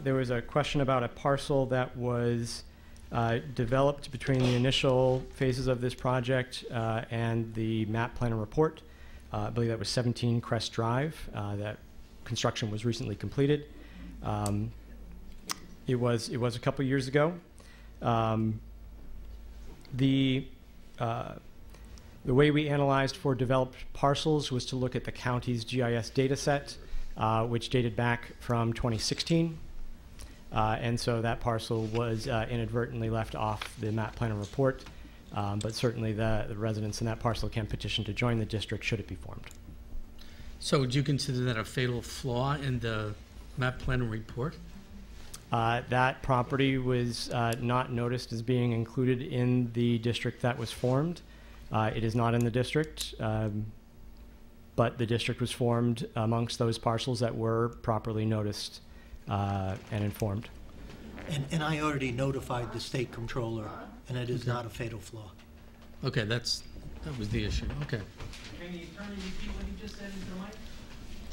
There was a question about a parcel that was developed between the initial phases of this project and the map planner report. I believe that was 17 Crest Drive. That construction was recently completed. It was a couple years ago. The way we analyzed for developed parcels was to look at the county's GIS data set, which dated back from 2016. And so that parcel was inadvertently left off the map planner report. But certainly the residents in that parcel can petition to join the district should it be formed. So would you consider that a fatal flaw in the map planner report? That property was not noticed as being included in the district that was formed. It is not in the district, but the district was formed amongst those parcels that were properly noticed and informed. And I already notified the state controller, and it is not a fatal flaw. Okay, that was the issue, okay. Can the attorney repeat what you just said into the mic?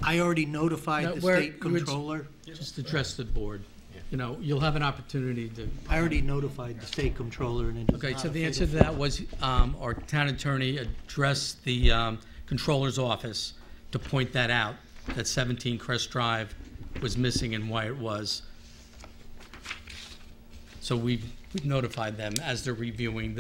I already notified No, the where state you would controller. Just address the board. You know, you'll have an opportunity to. I already notified the state controller, and it is Okay, not so a the answer to fatal that was, our town attorney addressed the controller's office to point that out, that 17 Crest Drive was missing and why it was. So we've notified them as they're reviewing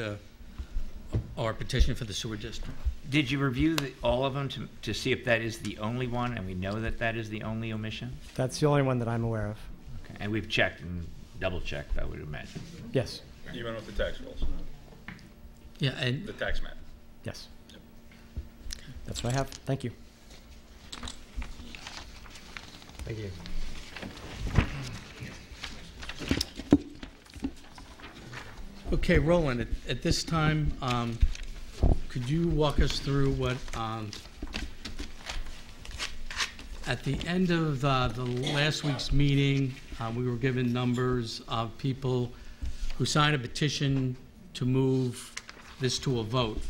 our petition for the sewer district. Did you review all of them to see if that is the only one, and we know that that is the only omission? That's the only one that I'm aware of. Okay. And we've checked and double-checked, I would imagine. Yes. Even with the tax rolls, Yeah, and the tax map. Yes. That's what I have. Thank you. Thank you. okay, Roland, at this time, could you walk us through what, at the end of the last week's meeting, we were given numbers of people who signed a petition to move this to a vote,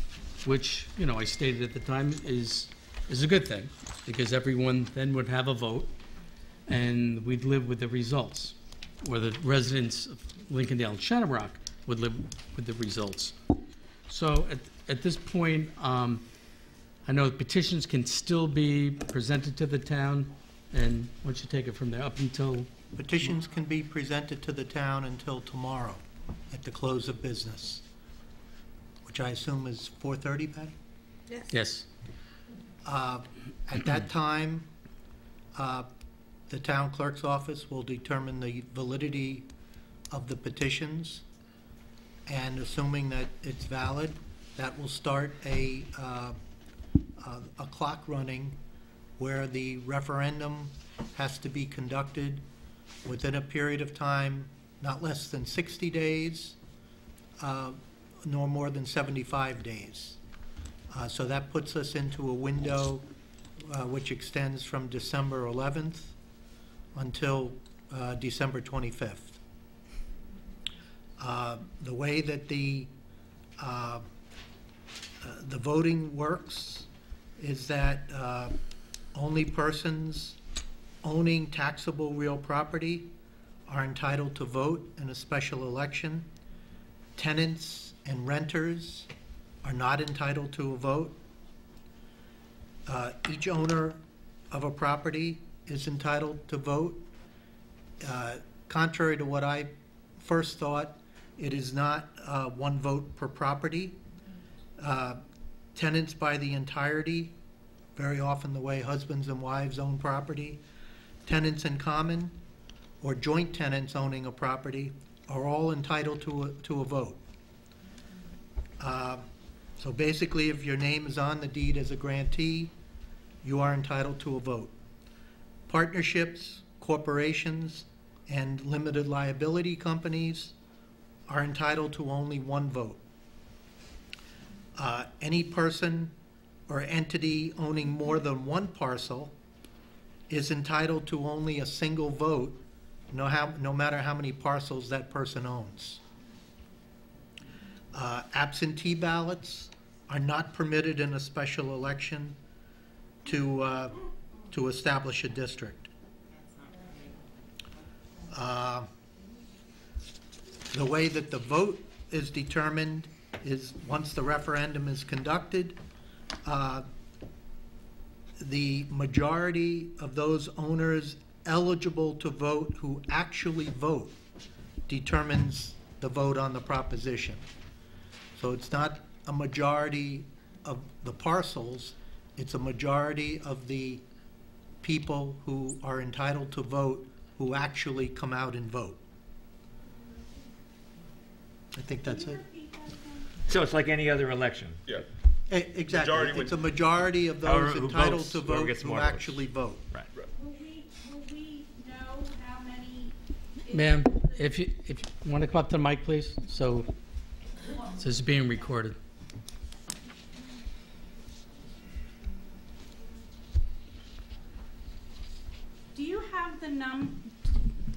which, you know, I stated at the time is a good thing, because everyone then would have a vote, and we'd live with the results, or the residents of Lincolndale and Shadowrock would live with the results. So at this point, I know petitions can still be presented to the town, and why don't you take it from there up until? Petitions can be presented to the town until tomorrow at the close of business, which I assume is 4:30, Patty? Yes. Yes. At that time, the town clerk's office will determine the validity of the petitions, and assuming that it's valid, that will start a clock running where the referendum has to be conducted within a period of time not less than 60 days, nor more than 75 days. So that puts us into a window which extends from December 11th until December 25th. The way that the voting works is that only persons owning taxable real property are entitled to vote in a special election. Tenants and renters are not entitled to a vote. Each owner of a property is entitled to vote. Contrary to what I first thought, it is not one vote per property. Tenants by the entirety, very often the way husbands and wives own property, tenants in common, or joint tenants owning a property are all entitled to a vote. So basically, if your name is on the deed as a grantee, you are entitled to a vote. Partnerships, corporations, and limited liability companies are entitled to only one vote. Any person or entity owning more than one parcel is entitled to only a single vote, no matter how many parcels that person owns. Absentee ballots are not permitted in a special election to establish a district. The way that the vote is determined is once the referendum is conducted, the majority of those owners eligible to vote who actually vote determines the vote on the proposition. So it's not a majority of the parcels, it's a majority of the people who are entitled to vote who actually come out and vote. I think that's it. So it's like any other election? Yeah. Exactly. Majority It's would- a majority of However, those who entitled votes, to whoever vote gets who more votes. actually vote. Right. Will we know how many? Ma'am, if you want to come up to the mic, please, so this is being recorded. Do you have the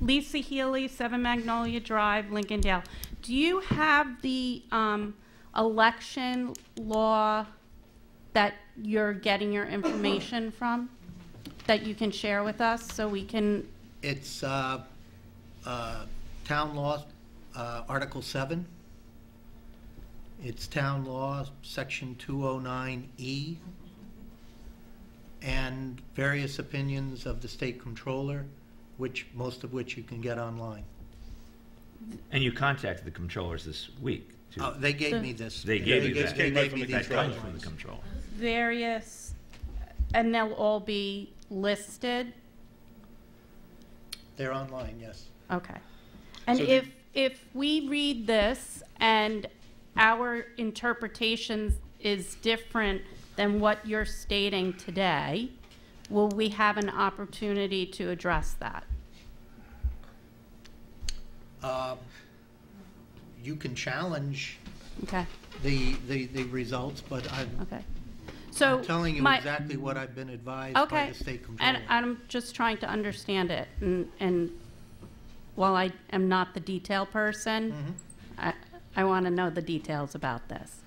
Lisa Healy, 7 Magnolia Drive, Lincolndale. Do you have the election law that you're getting your information from that you can share with us so we can? It's town law, Article 7. It's town law, Section 209E, and various opinions of the state controller, most of which you can get online. And you contacted the controllers this week, too. They gave me this. They gave you that. They gave me these That comes guidelines. from the controller. Various, and they'll all be listed? They're online, yes. Okay. And So if we read this and our interpretation is different than what you're stating today, will we have an opportunity to address that? You can challenge Okay. the results, but Okay. So I'm telling you my- exactly what I've been advised by Okay, the state controller. and I'm just trying to understand it, and while I am not the detail person, I want to know the details about this.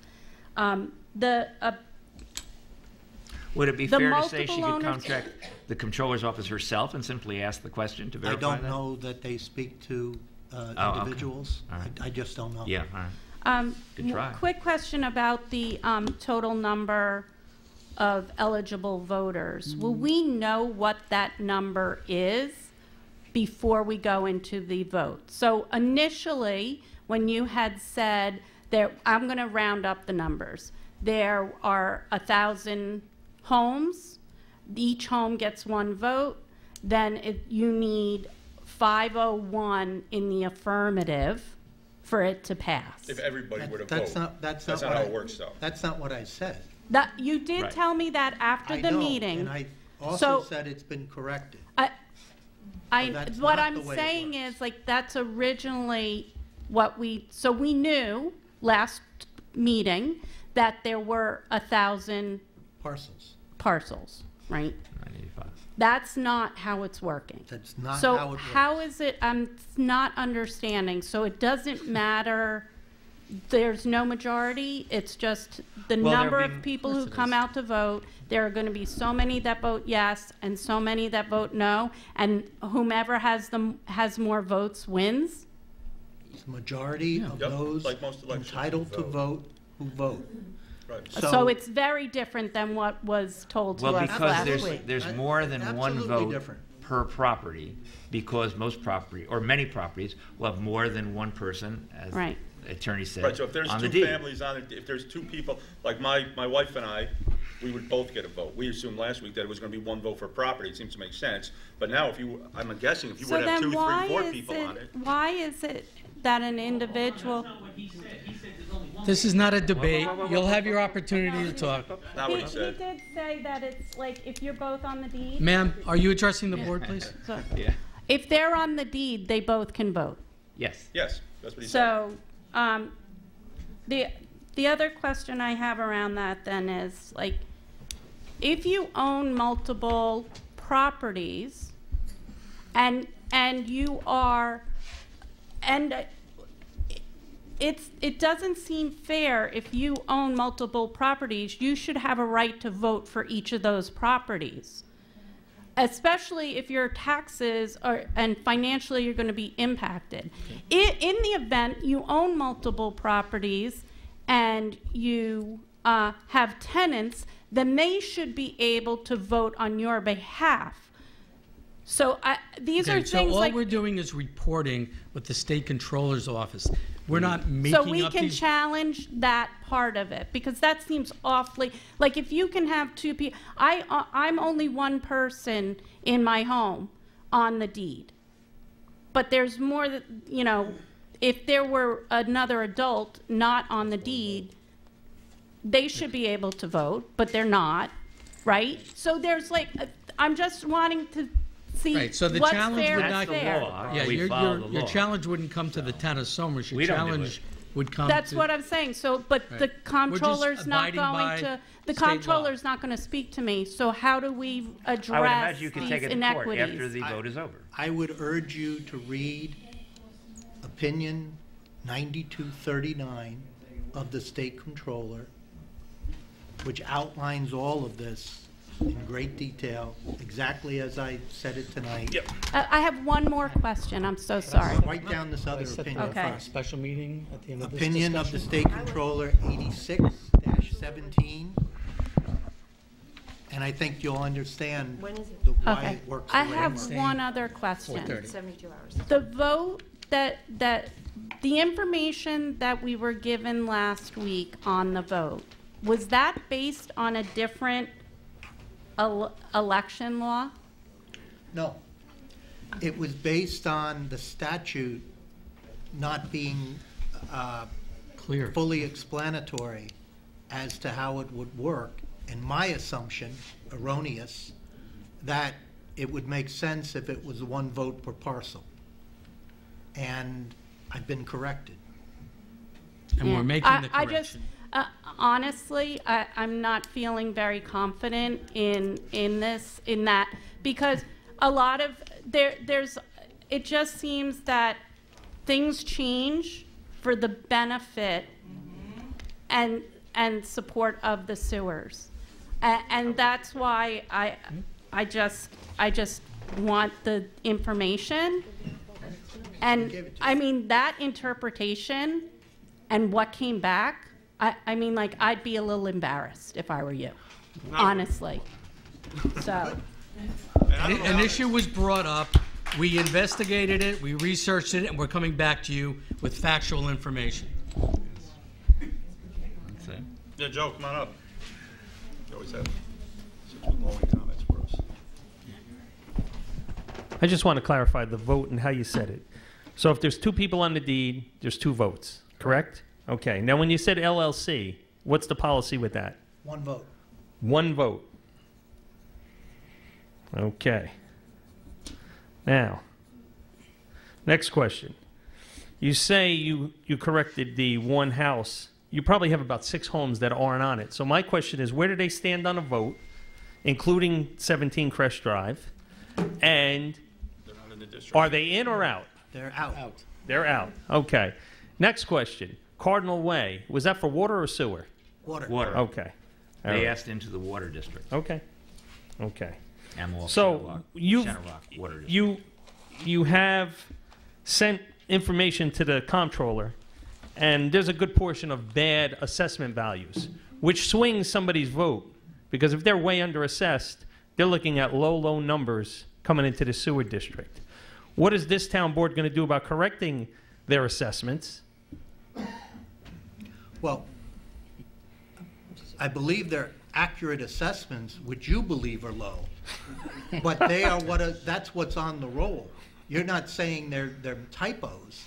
Would it be The fair to say she multiple could owners- contact the controller's office herself and simply ask the question to I verify don't that? know that they speak to okay. individuals. All right. I just don't know. Yeah, all right. Good try. Quick question about the total number of eligible voters. Will we know what that number is before we go into the vote? So initially, when you had said that, I'm going to round up the numbers. There are 1,000 homes. Each home gets 1 vote. Then you need 501 in the affirmative for it to pass. If everybody were to That's vote. not, that's That's not not how what it works, though. That's not what I said. That, you did Right. tell me that after I the know, meeting. and I also So- said it's been corrected. that's What not I'm the way it saying works. is, like, that's originally what so we knew last meeting that there were 1,000 parcels, right? 985. That's not how it's working. That's not So how it works. how is it, I'm not understanding, so it doesn't matter, there's no majority, it's just the Well, there'll number be- of people Of who course it come is. out to vote, there are gonna be so many that vote yes, and so many that vote no, and whomever has more votes wins? The majority of Yep, those like most elections, entitled to vote who vote. Right. So it's very different than what was told to Well, us because last week. there's more than one Absolutely vote different. per property, because most property, or many properties, will have more than one person, as Right. the attorney said, Right, so if there's on the two deed. families on it, if there's 2 people, like my wife and I, we would both get a vote. We assumed last week that it was gonna be 1 vote for property, it seems to make sense. But now I'm guessing if you So were to have then 2, 3, why 4 is people on it. why is it that an individual? This is not a debate. You'll have your opportunity to talk. Not what he said. did say that it's like if you're both on the deed. Ma'am, are you addressing the board, please? So Yeah, if they're on the deed, they both can vote. yes. Yes, that's what he said. So, the other question I have around that then is, like, if you own multiple properties and you are, and it doesn't seem fair if you own multiple properties, you should have a right to vote for each of those properties. Especially if your taxes are, and financially you're going to be impacted. In the event you own multiple properties and you have tenants, then they should be able to vote on your behalf. So these are Okay, so things all like, we're doing is reporting with the state controller's office. We're not making so up we can these. challenge that part of it, because that seems awfully, like, if you can have 2 people, I'm only 1 person in my home on the deed. But there's more that, if there were another adult not on the deed, they should be able to vote, but they're not, right? So there's like, I'm just wanting to see Right, so the what's challenge fair would and not. That's the fair. law. Yeah, We follow the your law. challenge wouldn't come to the town of Somers. Your We don't do challenge would come That's to- what I'm saying. So, but Right. the We're just comptroller's not abiding by going to, the state law. comptroller's not going to speak to me. So how do we I would address imagine you these can take it to court after inequities? the vote is over. I would urge you to read opinion 9239 of the state controller, which outlines all of this in great detail, exactly as I said it tonight. Yep. I have one more question. I'm so sorry. Write down this other opinion Okay. first. Special meeting at the end of this Opinion of the discussion. state controller 86-17. And I think you'll understand When is it? why Okay. it works. I the way it have works. one other question. 4:30. 72 hours. The vote that the information that we were given last week on the vote, was that based on a different election law? No. It was based on the statute not being Clear. fully explanatory as to how it would work, and my assumption, erroneous, that it would make sense if it was one vote per parcel. And I've been corrected. And we're Yeah. making the I just, correction. honestly, I'm not feeling very confident in this, in that, because a lot of, it just seems that things change for the benefit and support of the sewers. And that's why I just want the information. And, I mean, that interpretation and what came back, I mean, like, I'd be a little embarrassed if I were you, honestly. So, An issue was brought up, we investigated it, we researched it, and we're coming back to you with factual information. That's it. Yeah, Joe, come on up. You always have such glowing comments for us. I just want to clarify the vote and how you said it. So if there's two people on the deed, there's two votes, correct? Okay. Now, when you said LLC, what's the policy with that? One vote. One vote. Okay. Now, next question. You say you corrected the one house. You probably have about 6 homes that aren't on it. So my question is, where do they stand on a vote, including 17 Crest Drive? And They're not in the district. are they in or out? They're out. They're out. Okay. Next question. Cardinal Way. Was that for water or sewer? Water. Water. Okay. All They right. asked into the water district. Okay. Okay. Amwell, So Shadowrock Water District. you have sent information to the comptroller, and there's a good portion of bad assessment values, which swings somebody's vote, because if they're way underassessed, they're looking at low numbers coming into the sewer district. What is this town board going to do about correcting their assessments? Well, I believe they're accurate assessments, which you believe are low. But they are that's what's on the roll. You're not saying they're typos,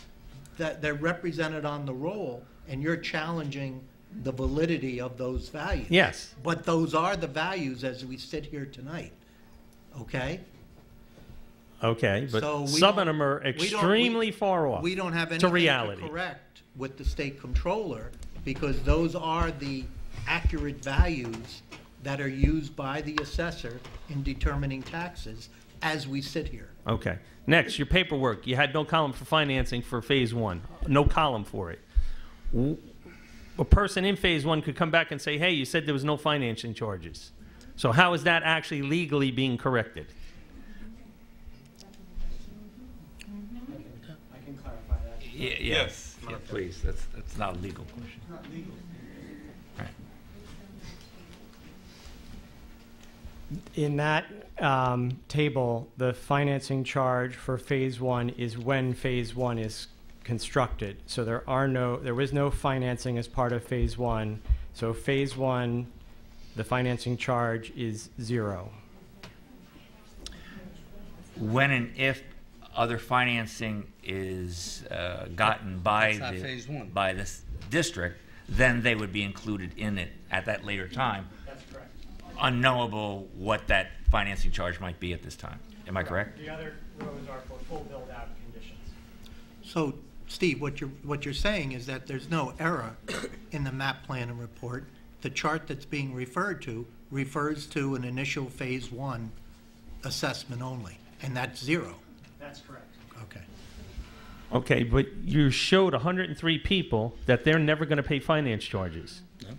that they're represented on the roll, and you're challenging the validity of those values. Yes. But those are the values as we sit here tonight, okay? Okay, but So we some don't- of them are we don't- extremely far off We don't have to anything reality. to correct with the state controller, because those are the accurate values that are used by the assessor in determining taxes as we sit here. Okay. Next, your paperwork. You had no column for financing for phase 1. No column for it. A person in phase 1 could come back and say, hey, you said there was no financing charges. So how is that actually legally being corrected? I can clarify that. Yes, yeah, please. That's not a legal question. Right. In that table, the financing charge for phase 1 is when phase 1 is constructed. So there was no financing as part of phase 1. So phase 1, the financing charge is 0. When and if other financing is gotten by That's not phase one. by this district, then they would be included in it at that later time. That's correct. Unknowable what that financing charge might be at this time. Am I correct? The other rows are for full build-out conditions. So Steve, what you're saying is that there's no error in the map plan and report. The chart that's being referred to refers to an initial phase 1 assessment only, and that's 0. That's correct. Okay. Okay, but you showed 103 people that they're never going to pay finance charges. No?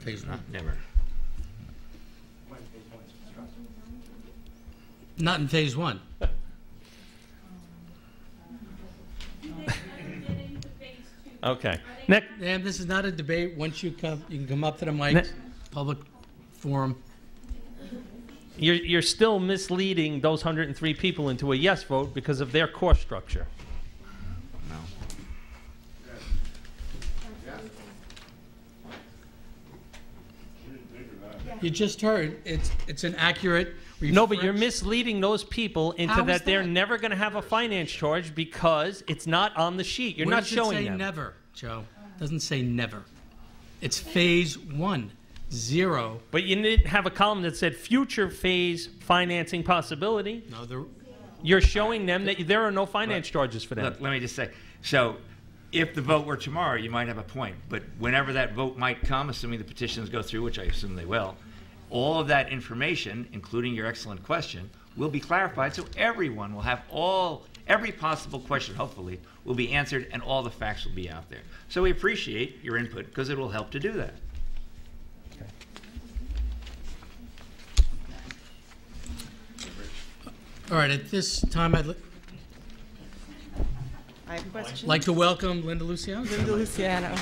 Phase 1. Never. Not in phase 1. Okay. Next. And this is not a debate. Once you come, you can come up to the mic, Ne- public forum. You're still misleading those 103 people into a yes vote because of their cost structure. No. You just heard, it's an accurate No, but you're refresh. misleading those people into How is that they're that? never going to have a finance charge because it's not on the sheet. You're Where not does showing it say them. never, Joe? Doesn't say never. It's phase 1, 0. But you didn't have a column that said future phase financing possibility. No, You're showing them that there are no finance charges for them. Look, let me just say, so if the vote were tomorrow, you might have a point, but whenever that vote might come, assuming the petitions go through, which I assume they will, all of that information, including your excellent question, will be clarified, so everyone will have every possible question, hopefully, will be answered, and all the facts will be out there. So we appreciate your input, because it will help to do that. All right, at this time, I'd I have a question. like to welcome Linda Luciano. Linda Luciano.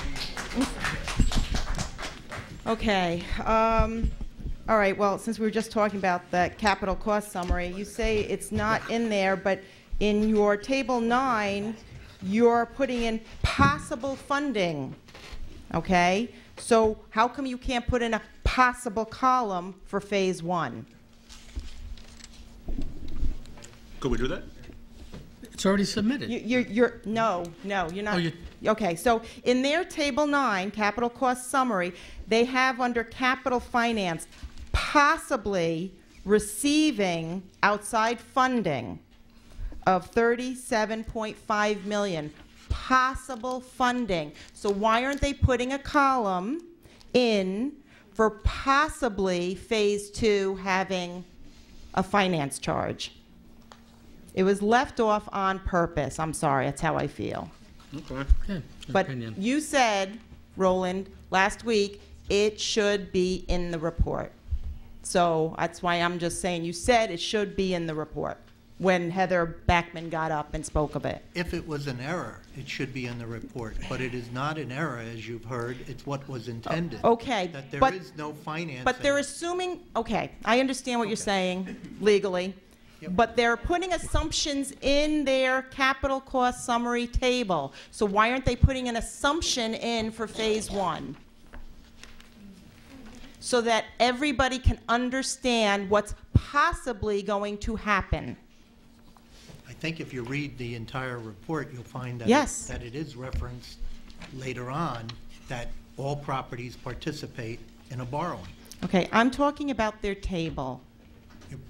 Okay. All right, well, since we were just talking about the capital cost summary, you say it's not in there, but in your table 9, you're putting in possible funding, okay? So how come you can't put in a possible column for phase 1? Could we do that? It's already submitted. No, you're not. Oh, you- Okay, so in their table 9, capital cost summary, they have under capital finance, possibly receiving outside funding of $37.5 million. Possible funding. So why aren't they putting a column in for possibly phase 2 having a finance charge? It was left off on purpose. I'm sorry, that's how I feel. Okay. Yeah, But opinion. you said, Roland, last week, it should be in the report. So that's why I'm just saying, you said it should be in the report when Heather Backman got up and spoke of it. If it was an error, it should be in the report, but it is not an error, as you've heard. It's what was intended. Okay, That there but- is no financing. But they're assuming, okay, I understand what you're saying legally, but they're putting assumptions in their capital cost summary table. So why aren't they putting an assumption in for phase 1? So that everybody can understand what's possibly going to happen. I think if you read the entire report, you'll find that Yes. that it is referenced later on that all properties participate in a borrowing. Okay, I'm talking about their table.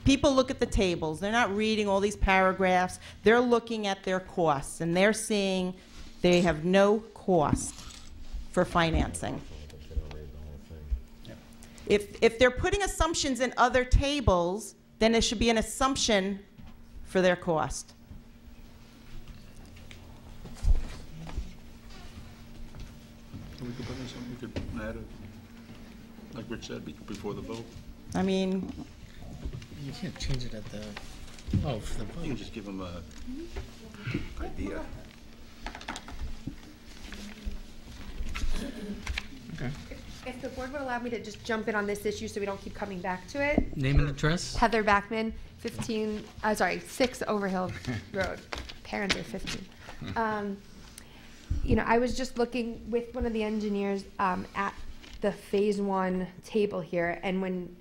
People look at the tables, they're not reading all these paragraphs, they're looking at their costs, and they're seeing they have no cost for financing. If they're putting assumptions in other tables, then there should be an assumption for their cost. Can we go back on something? We could add it, like Rich said, before the vote. I mean, You can't change it at the, oh, for the You can vote. just give them a idea. If the board would allow me to just jump in on this issue so we don't keep coming back to it. Name and address? Heather Backman, 6 Overhill Road. Parents are 15. I was just looking with one of the engineers at the phase 1 table here, and when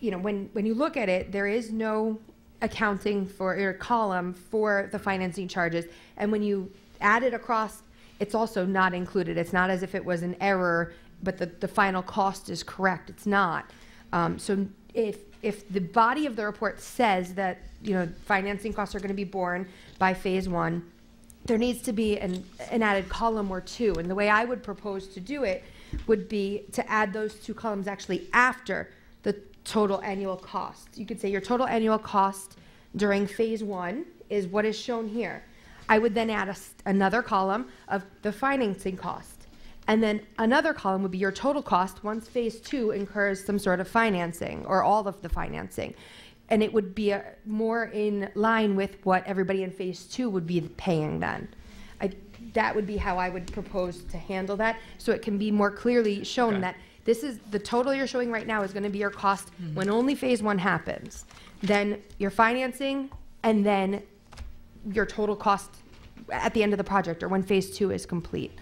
you look at it, there is no accounting for or column for the financing charges, and when you add it across, it's also not included. It's not as if it was an error, but the final cost is correct. It's not. So if the body of the report says that financing costs are going to be borne by phase 1, there needs to be an added column or two. And the way I would propose to do it would be to add those 2 columns actually after the total annual cost. You could say your total annual cost during phase 1 is what is shown here. I would then add another column of the financing cost. And then another column would be your total cost once phase 2 incurs some sort of financing or all of the financing. And it would be more in line with what everybody in phase 2 would be paying then. That would be how I would propose to handle that, so it can be more clearly shown that this is the total you're showing right now is going to be your cost when only phase 1 happens. Then your financing, and then your total cost at the end of the project or when phase 2 is complete.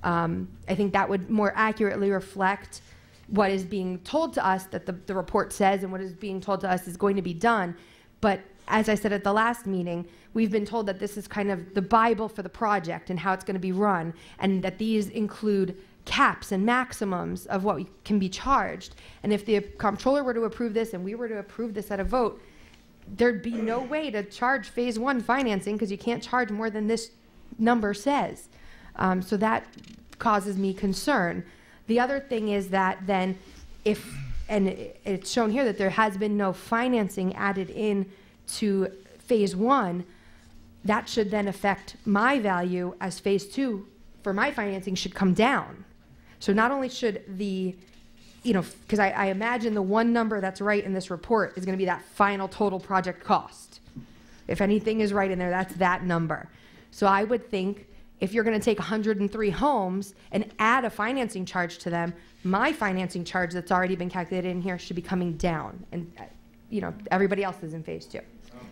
I think that would more accurately reflect what is being told to us that the report says and what is being told to us is going to be done. But as I said at the last meeting, we've been told that this is kind of the Bible for the project and how it's going to be run, and that these include caps and maximums of what can be charged. And if the comptroller were to approve this and we were to approve this at a vote, there'd be no way to charge phase 1 financing because you can't charge more than this number says. So that causes me concern. The other thing is that then and it's shown here that there has been no financing added in to phase 1, that should then affect my value as phase 2 for my financing should come down. So not only should because I imagine the one number that's right in this report is going to be that final total project cost. If anything is right in there, that's that number. So I would think if you're going to take 103 homes and add a financing charge to them, my financing charge that's already been calculated in here should be coming down. And everybody else is in phase 2.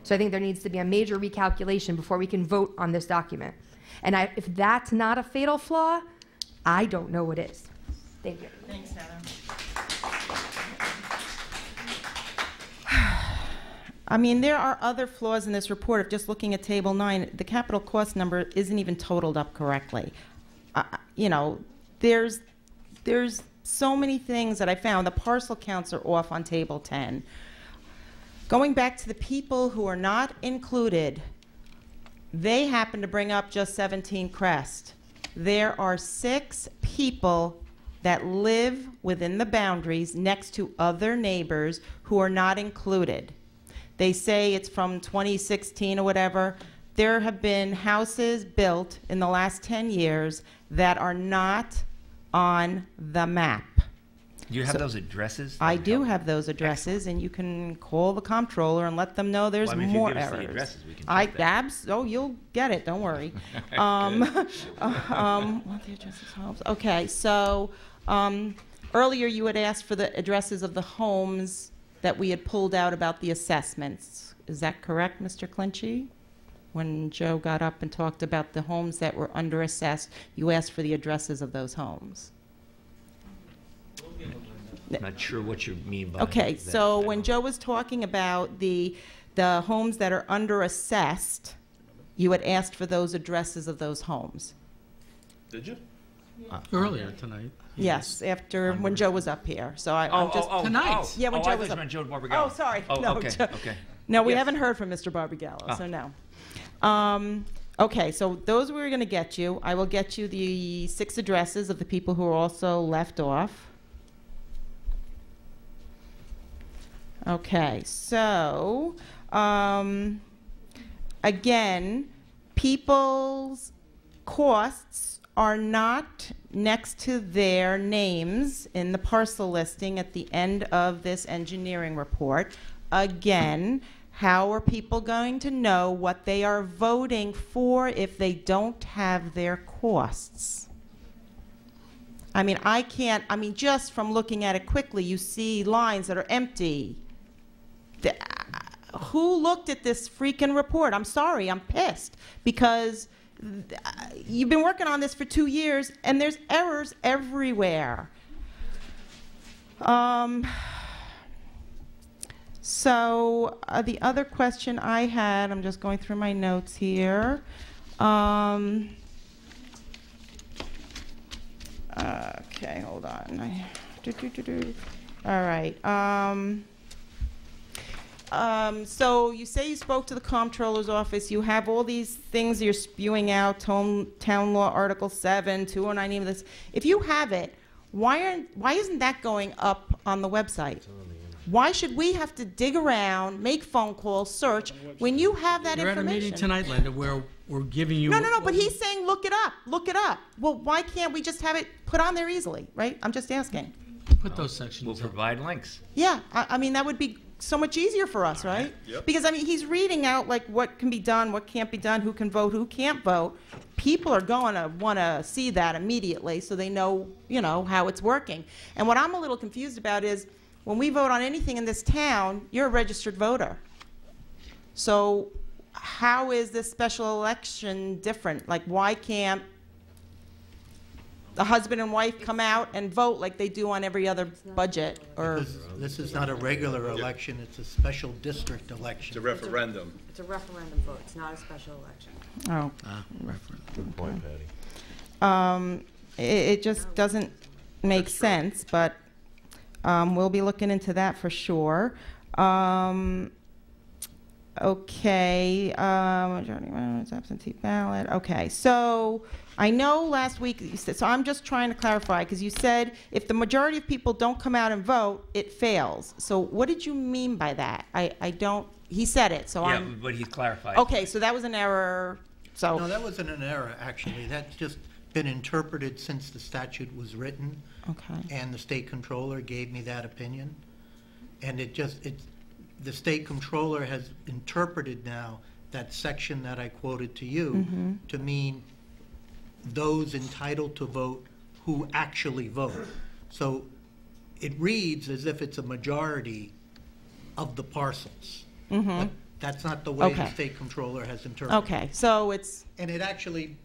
So I think there needs to be a major recalculation before we can vote on this document. And if that's not a fatal flaw, I don't know what is. Thank you. Thanks, Heather. I mean, there are other flaws in this report. If just looking at Table 9, the capital cost number isn't even totaled up correctly. There's so many things that I found. The parcel counts are off on Table 10. Going back to the people who are not included, they happen to bring up just 17 Crest. There are 6 people that live within the boundaries next to other neighbors who are not included. They say it's from 2016 or whatever. There have been houses built in the last 10 years that are not on the map. Do you have those addresses? I do have those addresses, and you can call the comptroller and let them know there's more errors. If you give us the addresses, we can check that. You'll get it. Don't worry. What the addresses? Okay, so earlier you had asked for the addresses of the homes that we had pulled out about the assessments. Is that correct, Mr. Clinchy? When Joe got up and talked about the homes that were underassessed, you asked for the addresses of those homes. I'm not sure what you mean by Okay, that. so when Joe was talking about the homes that are underassessed, you had asked for those addresses of those homes. Did you? Earlier tonight. Yes, after when Joe was up here. So I'm just tonight. Yeah, when Joe was up. When Joe Barbagallo. Oh, sorry. Oh, no, okay, Joe. okay. No, we Yes. haven't heard from Mr. Barbagallo, so no. Okay, so those we're going to get you. I will get you the 6 addresses of the people who are also left off. Okay, so again, people's costs are not next to their names in the parcel listing at the end of this engineering report. Again, how are people going to know what they are voting for if they don't have their costs? I mean, just from looking at it quickly, you see lines that are empty. Who looked at this freaking report? I'm sorry, I'm pissed because you've been working on this for 2 years and there's errors everywhere. So the other question I had, I'm just going through my notes here. Okay, hold on. All right. So you say you spoke to the comptroller's office. You have all these things you're spewing out, Town Law Article 7, 209, even this. If you have it, why isn't that going up on the website? Why should we have to dig around, make phone calls, search, when you have that You're at a information? meeting tonight, Linda, where we're giving you. No, but he's saying look it up, look it up. Well, why can't we just have it put on there easily, right? I'm just asking. Put those sections. We'll up. provide links. Yeah, I mean, that would be so much easier for us, right? Yep. Because, I mean, he's reading out, like, what can be done, what can't be done, who can vote, who can't vote. People are going to want to see that immediately so they know, you know, how it's working. And what I'm a little confused about is, when we vote on anything in this town, you're a registered voter. So how is this special election different? Like, why can't the husband and wife come out and vote like they do on every other budget? Or This is not a regular election, it's a special district election. It's a referendum. It's a referendum vote, it's not a special election. oh, Good point, Patty. it just doesn't make sense. But we'll be looking into that for sure. Okay, majority votes, absentee ballot. Okay, so I know last week you said, so I'm just trying to clarify, because you said if the majority of people don't come out and vote, it fails. So what did you mean by that? I don't, he said it, so Yeah, I'm, but he clarified. okay, so that was an error, so. No, that wasn't an error, actually. That's just been interpreted since the statute was written. Okay. And the state controller gave me that opinion. And the state controller has interpreted now that section that I quoted to you to mean those entitled to vote who actually vote. So it reads as if it's a majority of the parcels. But that's not the way the Okay. state controller has interpreted it. Okay, so it's, And it actually,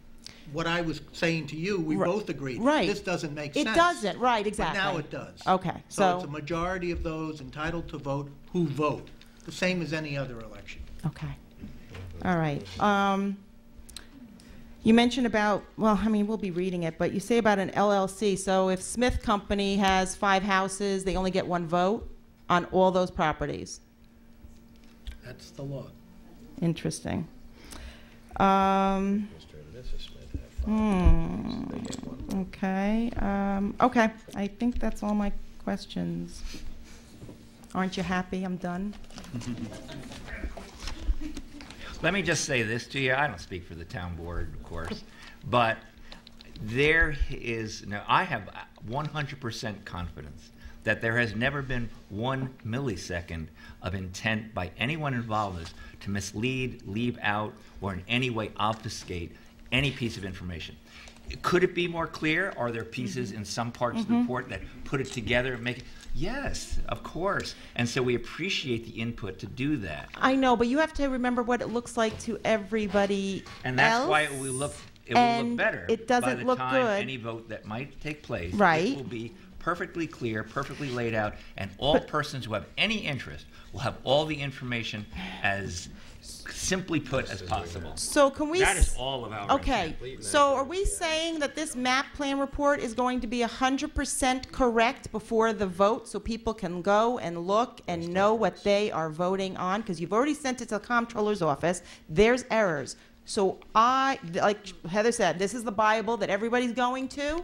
what I was saying to you, we both agreed. right. This doesn't make sense. it doesn't, right, exactly. But now it does. Okay, So it's a majority of those entitled to vote who vote, the same as any other election. okay. All right. You mentioned about, well, I mean, we'll be reading it, but you say about an LLC. So if Smith Company has 5 houses, they only get 1 vote on all those properties. That's the law. Interesting. Mr. and Mrs. Smith have 5. They get 1. Okay. Okay. I think that's all my questions. Aren't you happy I'm done? Let me just say this to you. I don't speak for the town board, of course, but there is, now I have 100% confidence that there has never been 1 millisecond of intent by anyone involved in this to mislead, leave out, or in any way obfuscate any piece of information. Could it be more clear? Are there pieces in some parts of the report that put it together and make it? Yes, of course. And so we appreciate the input to do that. I know, but you have to remember what it looks like to everybody And that's else. why it will look and better. it doesn't by the look time good. any vote that might take place. Right. It will be perfectly clear, perfectly laid out, and all persons who have any interest will have all the information as simply put as possible. So can we? That is all of our Okay. So are we saying that this map plan report is going to be 100% correct before the vote, so people can go and look and know what they are voting on? Because you've already sent it to the comptroller's office. There's errors. So like Heather said, this is the Bible that everybody's going to.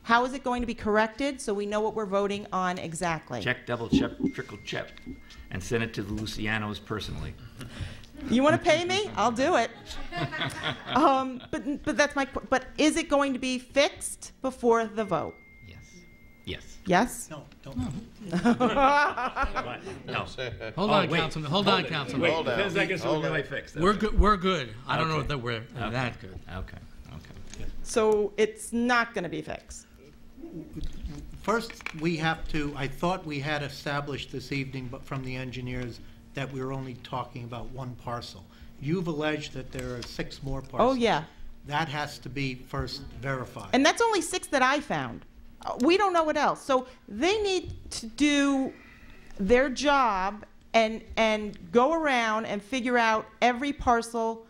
How is it going to be corrected so we know what we're voting on exactly? Check, double check, triple check, and send it to the Lucianos personally. You want to pay me? I'll do it. But that's my. But is it going to be fixed before the vote? Yes. Yes. Yes. No, don't. No. Hold on, Councilman. Hold on, Councilman. Wait, Hold on. because I guess we're Hold on. really fixed. We're good. We're good. I don't know Okay. that we're that good. Okay. So it's not going to be fixed. First, we have to, I thought we had established this evening, but from the engineers, that we were only talking about 1 parcel. You've alleged that there are 6 more parcels. Oh yeah. That has to be first verified. And that's only 6 that I found. We don't know what else. So they need to do their job and go around and figure out every parcel,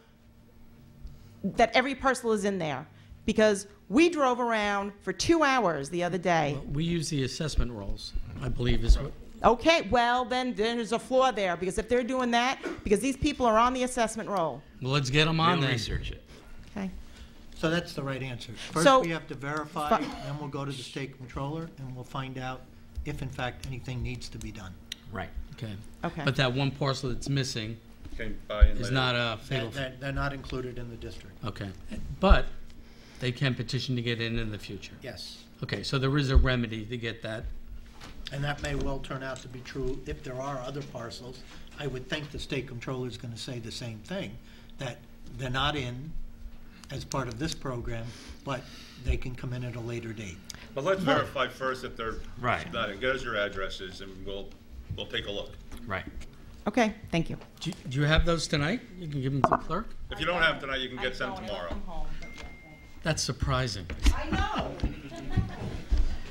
that every parcel is in there. Because we drove around for 2 hours the other day. We use the assessment rolls, I believe is what Okay, well, then there's a flaw there, because if they're doing that, because these people are on the assessment roll. Well, let's get them on We'll then. research it. Okay. So that's the right answer. So- First, we have to verify, then we'll go to the state controller, and we'll find out if in fact anything needs to be done. Right. Okay. Okay. But that one parcel that's missing Came by in is later. not a fatal. They're not included in the district. Okay. But they can petition to get in the future. Yes. Okay, so there is a remedy to get that. And that may well turn out to be true if there are other parcels. I would think the state controller is going to say the same thing, that they're not in as part of this program, but they can come in at a later date. But let's verify first if they're Right. not in. Get us your addresses and we'll take a look. Right. Okay, thank you. Do you have those tonight? You can give them to the clerk? If you don't have them tonight, you can get them tomorrow. That's surprising. I know.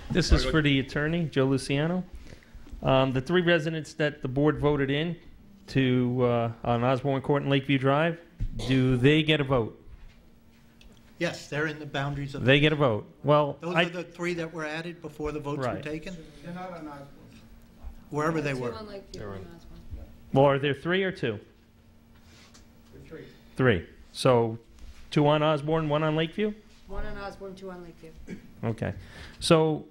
This is for the attorney, Joe Luciano. The 3 residents that the board voted in to, on Osborne Court and Lakeview Drive, do they get a vote? Yes, they're in the boundaries of. They get a vote. Well, Those are the 3 that were added before the votes were Right. taken? Wherever they were. well, are there 3 or 2? 3. So 2 on Osborne, 1 on Lakeview? 1 on Osborne, 2 on Lakeview. Okay. So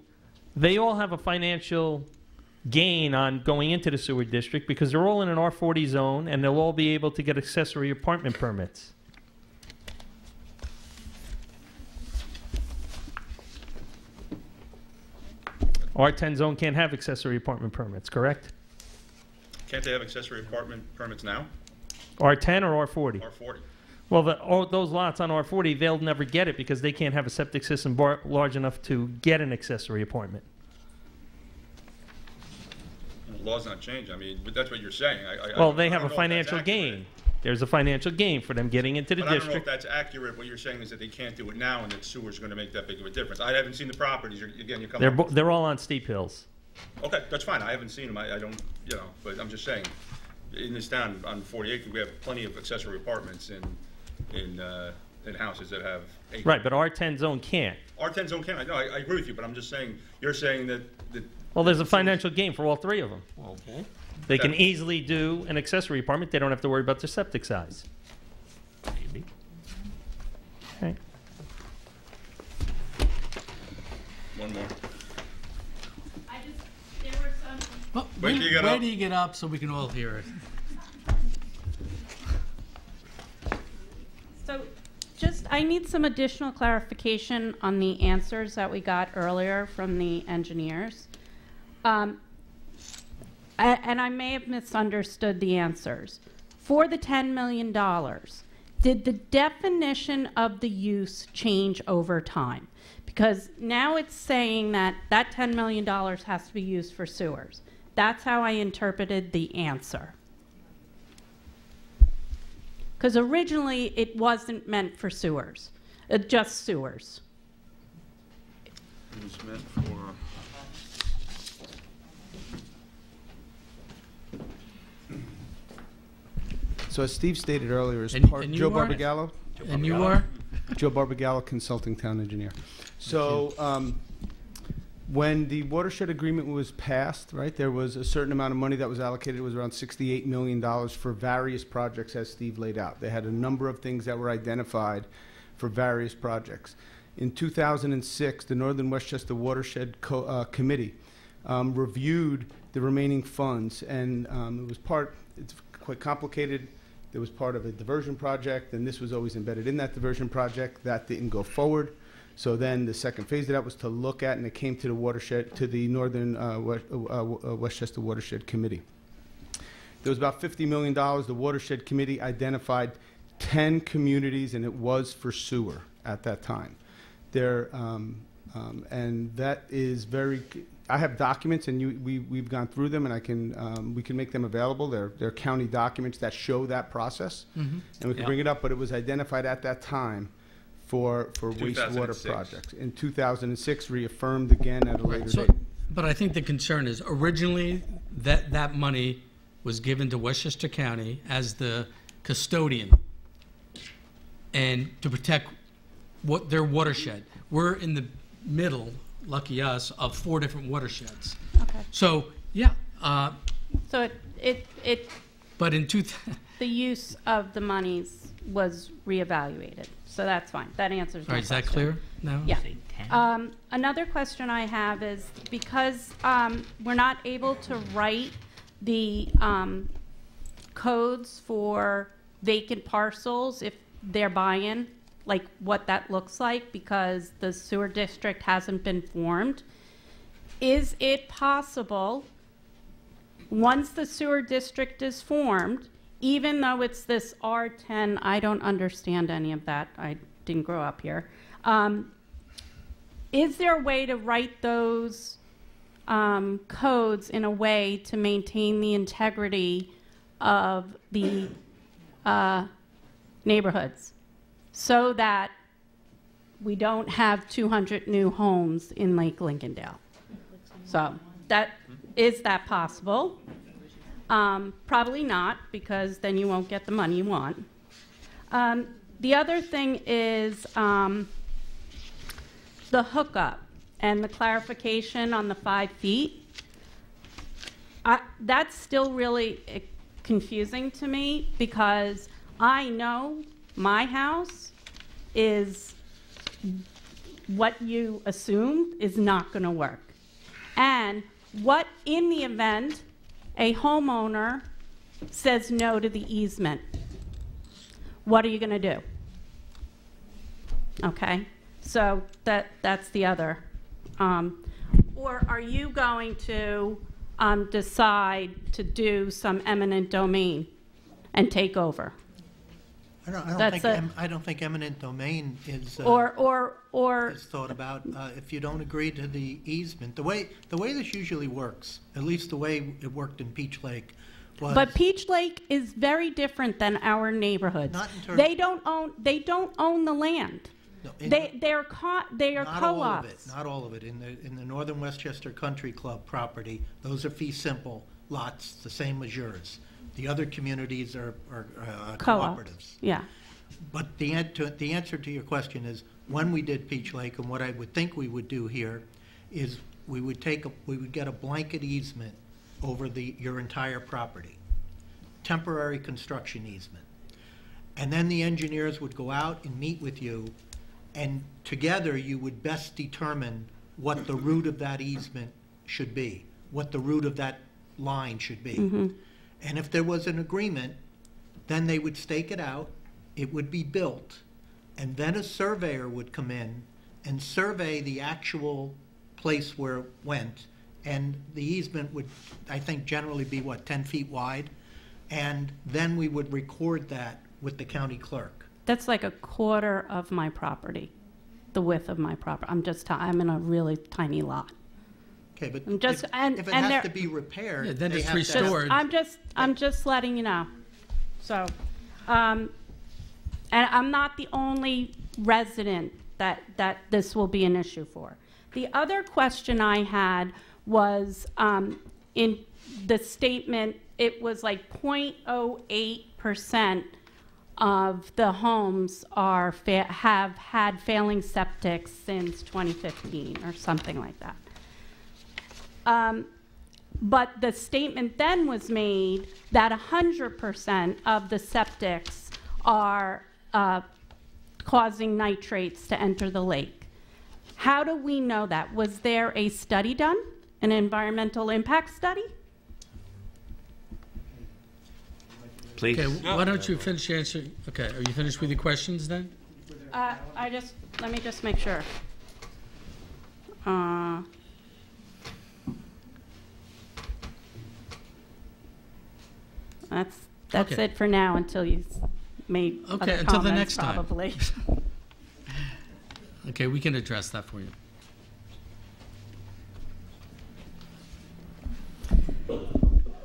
they all have a financial gain on going into the sewer district because they're all in an R40 zone and they'll all be able to get accessory apartment permits. R10 zone can't have accessory apartment permits, correct? Can't they have accessory apartment permits now? R10 or R40? R40. Well, all those lots on R40, they'll never get it because they can't have a septic system large enough to get an accessory apartment. The law's not changed. I mean, but that's what you're saying. Well, they have I a don't know if that's financial accurate. gain. There's a financial gain for them getting into the But I don't know if district. that's accurate. What you're saying is that they can't do it now and that sewer's going to make that big of a difference. I haven't seen the properties. Again, you're coming. They're all on steep hills. Okay, that's fine. I haven't seen them. I don't, but I'm just saying, in this town on 40 acres, we have plenty of accessory apartments in houses that have acres. Right, but R10 zone can't. R10 zone can't. No, I agree with you, but I'm just saying, you're saying that. Well, there's a financial gain for all 3 of them. Okay. They can easily do an accessory apartment. They don't have to worry about their septic size. Maybe. Okay. One more. Well, Wait till you get where up. do you get up so we can all hear it? So I need some additional clarification on the answers that we got earlier from the engineers. And I may have misunderstood the answers. For the $10 million, did the definition of the use change over time? Because now it's saying that that $10 million has to be used for sewers. That's how I interpreted the answer. Because originally it wasn't meant for sewers, just sewers. It was meant for. So as Steve stated earlier, as And- part, and you Joe are- Barbagallo? And you are? Joe Barbagallo, Consulting Town Engineer. So, when the watershed agreement was passed, right, there was a certain amount of money that was allocated. It was around $68 million for various projects, as Steve laid out. They had a number of things that were identified for various projects. In 2006, the Northern Westchester Watershed Committee reviewed the remaining funds, and it's quite complicated. There was part of a diversion project, and this was always embedded in that diversion project. That didn't go forward. So then the second phase of that was to look at, and it came to the watershed, to the Northern Westchester Watershed Committee. There was about $50 million. The Watershed Committee identified 10 communities, and it was for sewer at that time. And that is very. I have documents, and we've gone through them, and we can make them available. They're county documents that show that process, and we can bring it up. But it was identified at that time for wastewater 2006. projects. In 2006, reaffirmed again at a later So, date. but I think the concern is originally that money was given to Westchester County as the custodian and to protect their watershed. We're in the middle, lucky us, of 4 different watersheds. Okay. So, yeah, So it But in the use of the monies was reevaluated, so that's fine. That answers all my right, is that question. clear now? Yeah. Another question I have is because we're not able to write the codes for vacant parcels if they're buy-in, like what that looks like because the sewer district hasn't been formed. Is it possible, once the sewer district is formed, even though it's this R10, I don't understand any of that, I didn't grow up here, is there a way to write those codes in a way to maintain the integrity of the neighborhoods so that we don't have 200 new homes in Lake Lincolndale? So is that possible? Probably not, because then you won't get the money you want. The other thing is the hookup and the clarification on the 5 feet. That's still really confusing to me because I know my house is what you assumed is not going to work. And what in the event a homeowner says no to the easement? What are you going to do? Okay, so that's the other. Or are you going to decide to do some eminent domain and take over? I don't think eminent domain is is thought about. If you don't agree to the easement, the way this usually works, at least the way it worked in Peach Lake, was. But Peach Lake is very different than our neighborhoods. Not in terms. They don't own the land. No, They are not all of it. co-ops. Not all of it. In the Northern Westchester Country Club property, those are fee simple lots, the same as yours. The other communities are cooperatives. Yeah. But the answer to your question is, when we did Peach Lake, and what I would think we would do here, is we would get a blanket easement over your entire property, temporary construction easement. And then the engineers would go out and meet with you, and together you would best determine what the route of that easement should be, what the route of that line should be. Mm-hmm. And if there was an agreement, then they would stake it out, it would be built, and then a surveyor would come in and survey the actual place where it went, and the easement would, I think, generally be, 10 feet wide? And then we would record that with the county clerk. That's like a quarter of my property, the width of my property. I'm in a really tiny lot. Okay, but I'm just, if it has to be repaired, Yeah, then they it's have to have- restored. I'm just letting you know. So, and I'm not the only resident that this will be an issue for. The other question I had was in the statement, it was like 0.08% of the homes have had failing septic since 2015 or something like that. But the statement then was made that 100% of the septics are causing nitrates to enter the lake. How do we know that? Was there a study done, an environmental impact study? Please. Okay, why don't you finish answering? Okay, are you finished with your questions then? Let me just make sure. That's Okay. it for now until you made Okay, other until the comments, next time. probably. Okay, we can address that for you.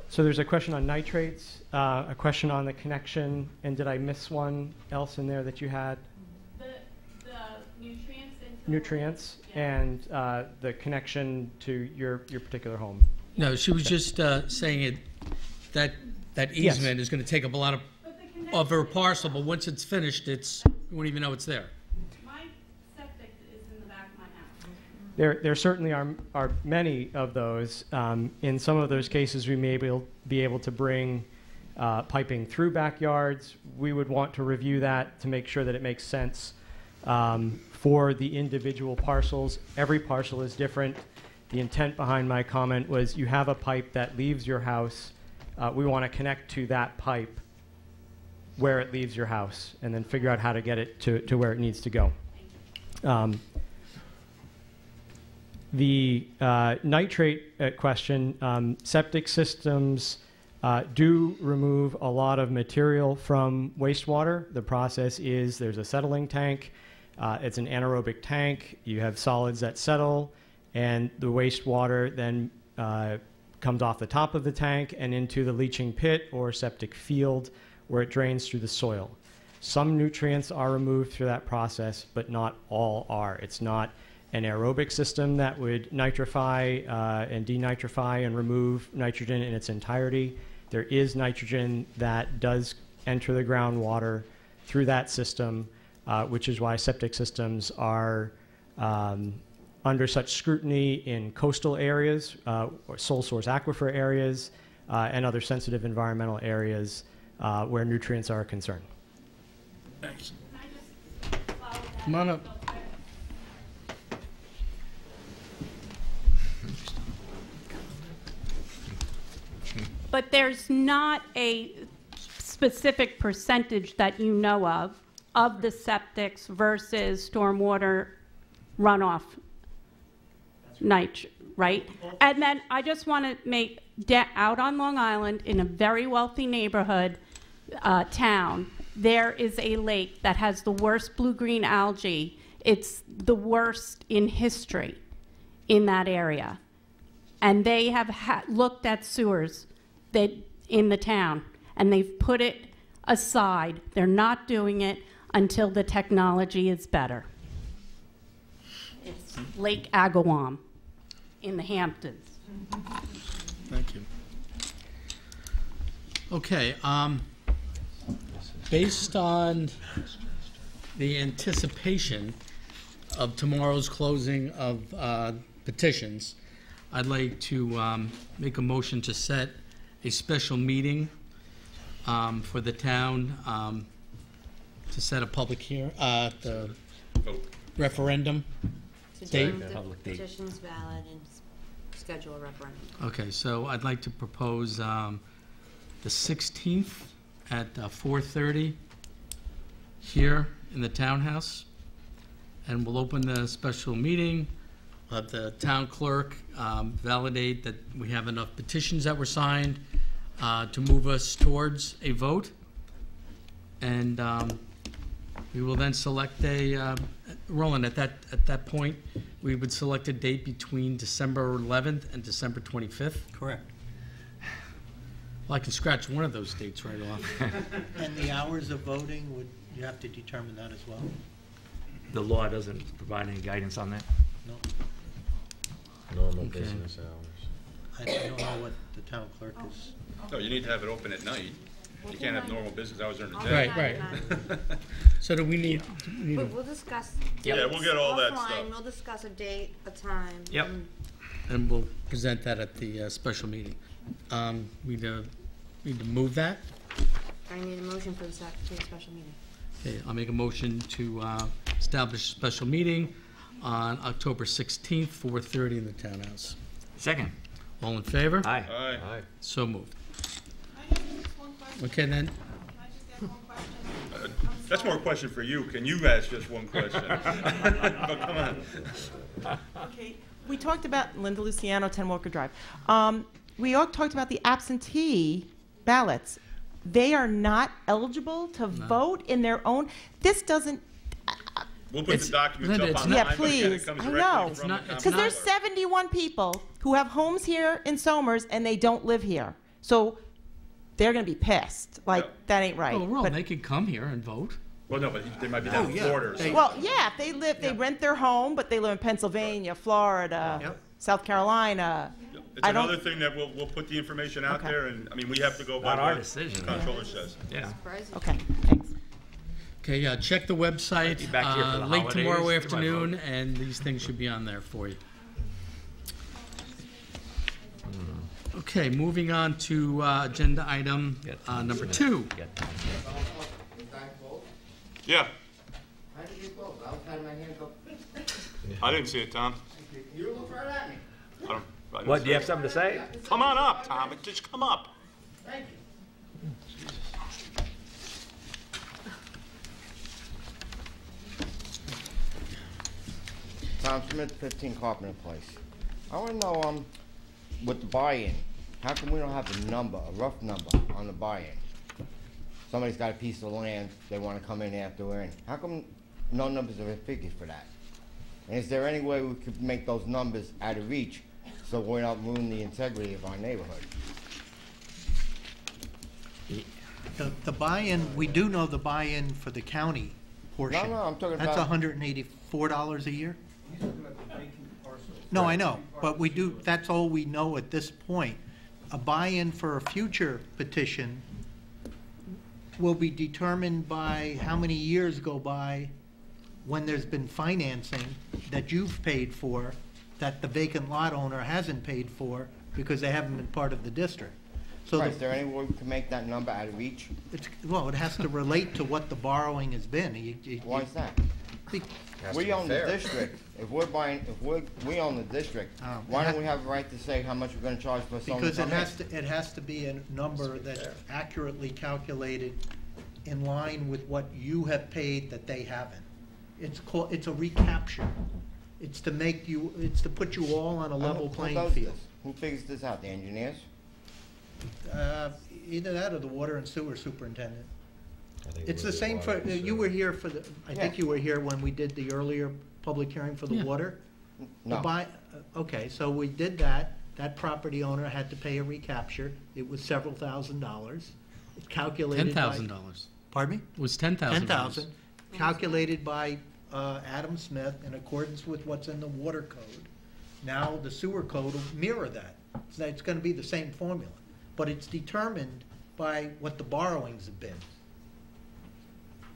So there's a question on nitrates, a question on the connection, and did I miss one else in there that you had? The nutrients Nutrients and the connection to your particular home. No, she was just saying that Yes. easement is going to take up a lot of her parcel, but once it's finished, you won't even know it's there. My septic is in the back of my house. There certainly are many of those. In some of those cases, we may be able to bring piping through backyards. We would want to review that to make sure that it makes sense for the individual parcels. Every parcel is different. The intent behind my comment was you have a pipe that leaves your house. We want to connect to that pipe where it leaves your house and then figure out how to get it to where it needs to go. The nitrate question, septic systems do remove a lot of material from wastewater. The process is there's a settling tank. It's an anaerobic tank. You have solids that settle, and the wastewater then comes off the top of the tank and into the leaching pit or septic field where it drains through the soil. Some nutrients are removed through that process, but not all are. It's not an aerobic system that would nitrify and denitrify and remove nitrogen in its entirety. There is nitrogen that does enter the groundwater through that system, which is why septic systems are under such scrutiny in coastal areas, or sole source aquifer areas, and other sensitive environmental areas where nutrients are a concern. Thanks. Come on up. But there's not a specific percentage that you know of the septics versus stormwater runoff right? And then I just want to make, out on Long Island, in a very wealthy neighborhood, town, there is a lake that has the worst blue-green algae. It's the worst in history in that area. And they have looked at sewers in the town, and they've put it aside. They're not doing it until the technology is better. It's Lake Agawam in the Hamptons. Thank you. Okay, based on the anticipation of tomorrow's closing of petitions, I'd like to make a motion to set a special meeting for the town to set a public hearing, the referendum date. The petition's valid and schedule a referendum. Okay, so I'd like to propose the 16th at 4:30 here in the townhouse, and we'll open the special meeting. We'll have the town clerk validate that we have enough petitions that were signed to move us towards a vote, and we will then select a Roland. At that point, we would select a date between December 11th and December 25th. Correct. Well, I can scratch one of those dates right off. And the hours of voting, you have to determine that as well? The law doesn't provide any guidance on that? No. Normal business hours. I don't know what the town clerk is. No, you need to have it open at night. You can't have normal business hours during the day. Right. So do we need? We'll discuss. Yeah, we'll get all that offline. stuff. We'll discuss a date, a time. Yep. And we'll present that at the special meeting. We need to move that. I need a motion for the special meeting. Okay, I'll make a motion to establish a special meeting on October 16th, 4:30 in the townhouse. Second. All in favor? Aye. Aye. So moved. Okay, then. That's more a question for you. Can you ask just one question? But come on. Okay, we talked about Linda Luciano, 10 Walker Drive. We all talked about the absentee ballots. They are not eligible to vote in their own. This doesn't. We'll put the documents Linda, up it's online. Yeah, but again, please. it comes I directly know. from the It's Because town there's clerk. 71 people who have homes here in Somers and they don't live here. So they're going to be pissed. Like, Yeah. that ain't right. Well, Ron, But- they could come here and vote. Well, no, but they might be down in Florida or something. well, yeah, if they live, they rent their home, but they live in Pennsylvania, Florida, Yep. South Carolina. It's I don't- another thing that we'll put the information out Okay. there, and, I mean, we have to go by Not our what decision. the comptroller says. Yeah. Surprising. Okay, thanks. Okay, yeah, check the website Be back here for the late tomorrow holidays. Do my afternoon, vote. and these things should be on there for you. Okay, moving on to agenda item number 2. Yeah, How did you go? I was having my hand up. I didn't see it, Tom. You looked right at me. I didn't What, see do you it. have something to say? Come on up, Tom. Just come up. Thank you. Tom Smith, 15 Carpenter Place. I want to know, with the buy-in, how come we don't have a number, a rough number on the buy-in? Somebody's got a piece of land, they want to come in after we're in. How come no numbers are figured for that? And is there any way we could make those numbers out of reach so we're not ruining the integrity of our neighborhood? The buy-in, we do know the buy-in for the county portion. No, I'm talking That's about- $184 a year? No, I know, but we do, that's all we know at this point. A buy-in for a future petition will be determined by how many years go by when there's been financing that you've paid for, that the vacant lot owner hasn't paid for because they haven't been part of the district. So Right, is there any way we can make that number out of reach? well, it has to relate to what the borrowing has been. Why is that? Be- We own the district. If we're buying, we own the district, why don't we have a right to say how much we're gonna charge for someone to Because come in? it has to be a number that's accurately calculated in line with what you have paid that they haven't. It's a recapture. It's to make you, it's to put you all on a level Who playing does field. this? Who figures this out, the engineers? Either that or the water and sewer superintendent. think It's it the was same water for, and you were here for the, I think Yeah. you were here when we did the earlier public hearing for the Yeah. water? The No. Okay, so we did that. That property owner had to pay a recapture. It was several $1,000s. It calculated by. $10,000. Pardon me? It was $10,000. 10,000, calculated by Adam Smith in accordance with what's in the water code. Now, the sewer code will mirror that. So it's gonna be the same formula, but it's determined by what the borrowings have been.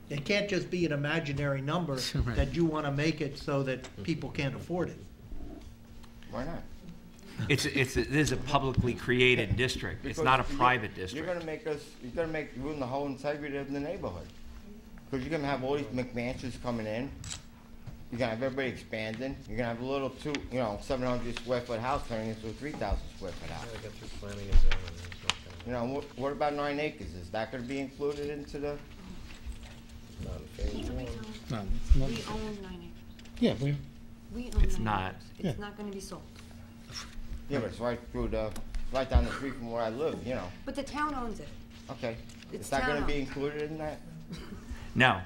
It can't just be an imaginary number Right. that you wanna make it so that people can't afford it. Why not? It is a publicly created district. It's Because not a you're- private You're district. gonna ruin the whole integrity of the neighborhood. Because you're gonna have all these McMansions coming in, you're gonna have everybody expanding, you're gonna have a little 700 square foot house turning into a 3,000 square foot house. Gotta get through planning and zoning, there's no kind What about 9 acres? Is that gonna be included into the? of, not in phase one. No, it's not- We own 9 acres. Yeah, We own It's 9 not. acres. It's not gonna be sold. Yeah, but it's right down the street from where I live, But the town owns it. Okay. It's Is that gonna be town-owned. included in that? No.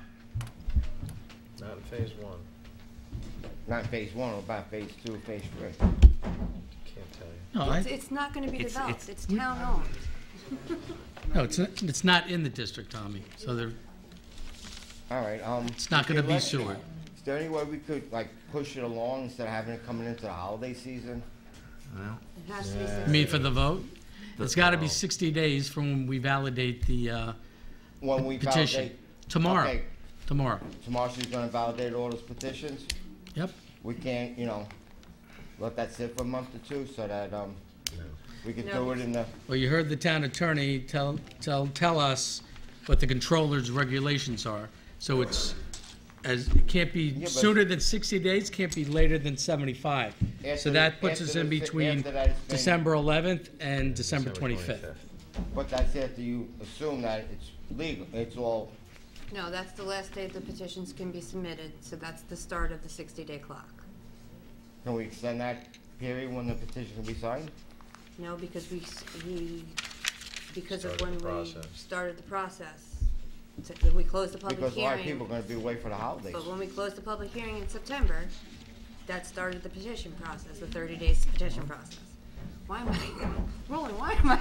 Not in phase one. Not phase 1, or about phase 2, phase 3? Can't tell you. no, It's not gonna be It's- developed. it's- It's town owned. no, it's not in the district, Tommy, so there, All right, it's not gonna be sewer. Is there any way we could, push it along instead of having it coming into the holiday season? It has to be You 60. mean for the vote? It's gotta be vote. 60 days from when we validate the When we petition. validate. Tomorrow, Okay, tomorrow. tomorrow she's gonna validate all those petitions? Yep. We can't, let that sit for a month or two so that, we can No. do it in the, Well, you heard the town attorney tell us what the controller's regulations are. So it can't be but- sooner than 60 days, can't be later than 75. So After that the- puts us after in the- between after that it's been- December 11th and December 25th. but that's after you assume that it's legal, it's all, No, that's the last day the petitions can be submitted, so that's the start of the 60-day clock. can we extend that period when the petition can be signed? No, because because of Started when the we process. started the process. We closed the public Because a lot of hearing. people are gonna be away for the holidays. But when we closed the public hearing in September, that started the petition process, the 30 days petition process. Why am I, Roland, why am I?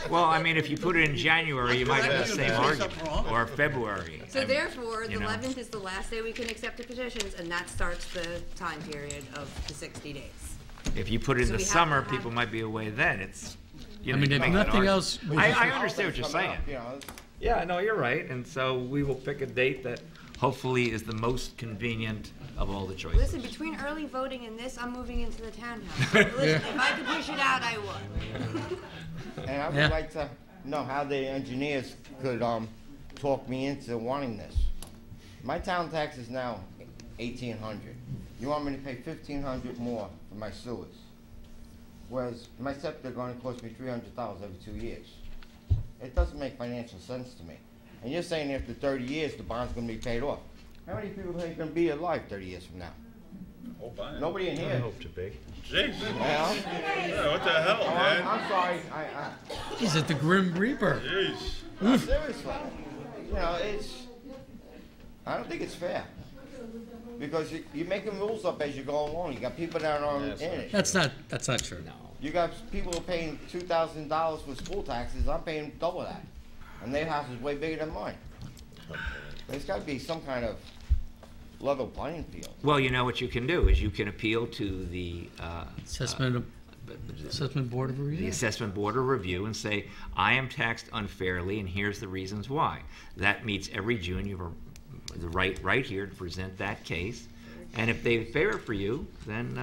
Well, I mean, if you put it in January, you might have the same argument, or February. So therefore, the you know. 11th is the last day we can accept the petitions, and that starts the time period of the 60 days. If you put it in So the we have summer, to have- people might be away then. It's, you I know, mean, you if make that nothing argument. else, I understand what you're saying. Yeah, no, you're right, and so we will pick a date that hopefully is the most convenient of all the choices. Listen, between early voting and this, I'm moving into the townhouse. So listen, if I could push it out, I would. And I would like to know how the engineers could talk me into wanting this. My town tax is now $1,800. You want me to pay $1,500 more for my sewers, whereas my septic going to cost me $300 every 2 years. It doesn't make financial sense to me. And you're saying after 30 years the bond's going to be paid off. How many people are going to be alive 30 years from now? Oh, fine. Nobody in I here. hope to be. Jeez. Well, Yeah, what the hell, oh, man? I'm sorry. He's at the Grim Reaper. Jeez. Seriously. You know, I don't think it's fair. Because you're making rules up as you go along. You got people that are in it. That's not true. You got people who are paying $2,000 for school taxes. I'm paying double that. And their house is way bigger than mine. There's got to be some kind of level playing field. Well, you know what you can do is you can appeal to the Assessment Board of Review. The Assessment Board of Review and say, I am taxed unfairly and here's the reasons why. That meets every June. You have the right here to present that case. And if they favor for you, then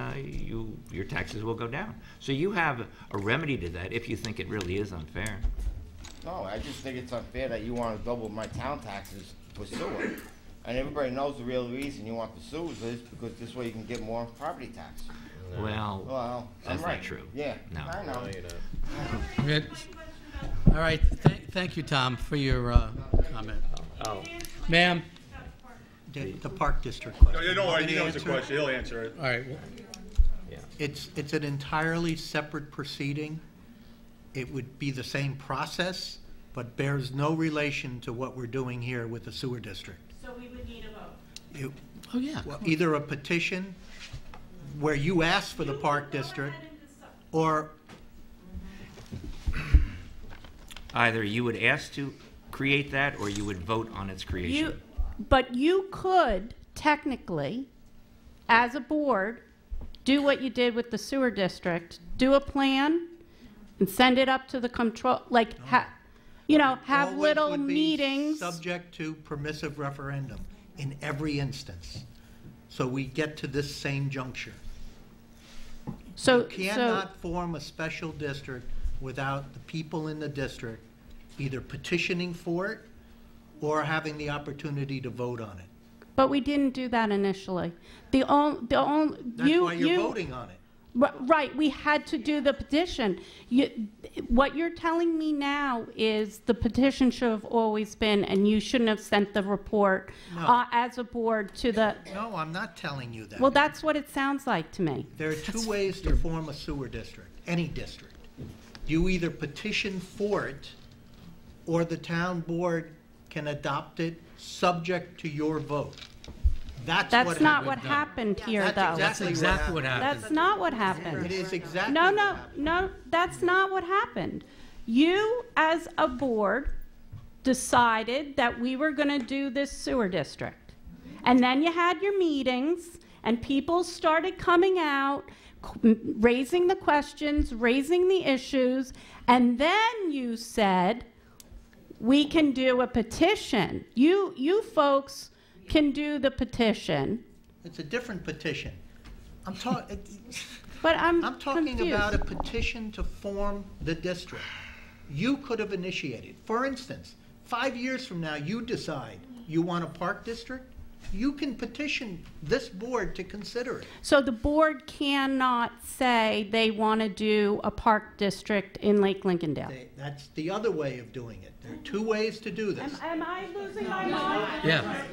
your taxes will go down. So you have a remedy to that if you think it really is unfair. No, I just think it's unfair that you want to double my town taxes for sewer. And everybody knows the real reason you want the sewers is because this way you can get more property tax. Well, I'm that's right. not true. Yeah, No. I know. No, you're not. Good. All right. Thank you, Tom, for your comment. Oh. Ma'am? The Park District No, question. don't worry, Want me he to knows the answer? question, he'll answer it. All right. It's an entirely separate proceeding. It would be the same process, but bears no relation to what we're doing here with the sewer district. So we would need a vote. Oh, yeah. Well, either a petition where you ask for the Park District, or Either you would ask to create that or you would vote on its creation. But you could technically, as a board, do what you did with the sewer district, do a plan and send it up to the control, like, have always little would be meetings. subject to permissive referendum in every instance. So we get to this same juncture. You cannot form a special district without the people in the district either petitioning for it or having the opportunity to vote on it. But we didn't do that initially. That's why you're voting on it. Right, we had to do the petition. What you're telling me now is the petition should have always been, and you shouldn't have sent the report as a board to the... No, I'm not telling you that. Well, that's what it sounds like to me. There are two ways to form a sewer district, any district. You either petition for it, or the town board can adopt it subject to your vote. That's not what happened here, though. That's exactly what happened. That's not what happened. It is exactly No, what no, happened. no, that's not what happened. You, as a board, decided that we were going to do this sewer district. And then you had your meetings, and people started coming out, raising the questions, raising the issues, and then you said, we can do a petition. You folks can do the petition. It's a different petition. I'm talking confused. about a petition to form the district. You could have initiated. For instance, 5 years from now, you decide you want a park district. You can petition this board to consider it. So the board cannot say they want to do a park district in Lake Lincolndale. That's the other way of doing it. There are two ways to do this. Am I losing my mind? Yeah.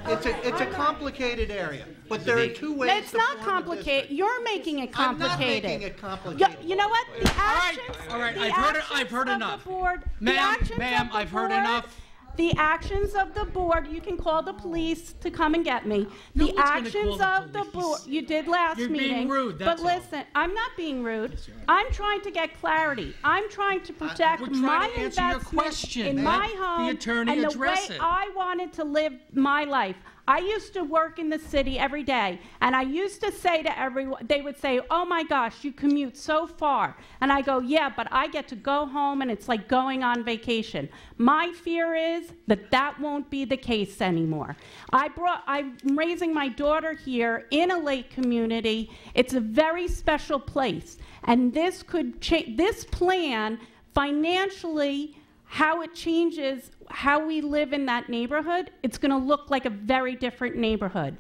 It's a complicated area, but there are two ways It's to not form a complicated. You're making it complicated. I'm not making it complicated. You know what? The actions. All right. the I've heard actions enough. of the board- the Ma'am, actions ma'am, of the I've heard board- enough. The actions of the board, you can call the police to come and get me. No The one's gonna actions call of the the board, you did last You're meeting. being rude, that's But listen, I'm not being rude. I'm trying to get clarity. I'm trying to protect We're trying my to answer your investment question. in Let my the home attorney and the address way it. I wanted to live my life. I used to work in the city every day, and I used to say to everyone, they would say, oh my gosh, you commute so far. And I go, yeah, but I get to go home and it's like going on vacation. My fear is that that won't be the case anymore. I'm raising my daughter here in a lake community. It's a very special place. And this could change, this plan financially, how it changes how we live in that neighborhood, it's going to look like a very different neighborhood.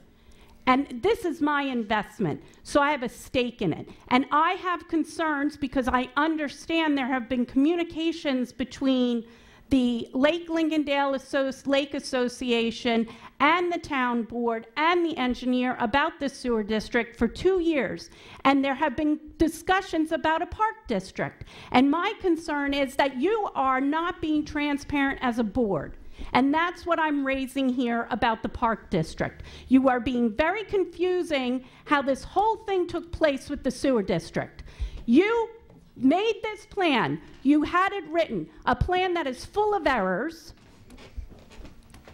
And this is my investment, so I have a stake in it. And I have concerns because I understand there have been communications between the Lake Lincolndale Lake Association and the town board and the engineer about the sewer district for 2 years. And there have been discussions about a park district. And my concern is that you are not being transparent as a board. And that's what I'm raising here about the park district. You are being very confusing how this whole thing took place with the sewer district. You made this plan, you had it written, a plan that is full of errors,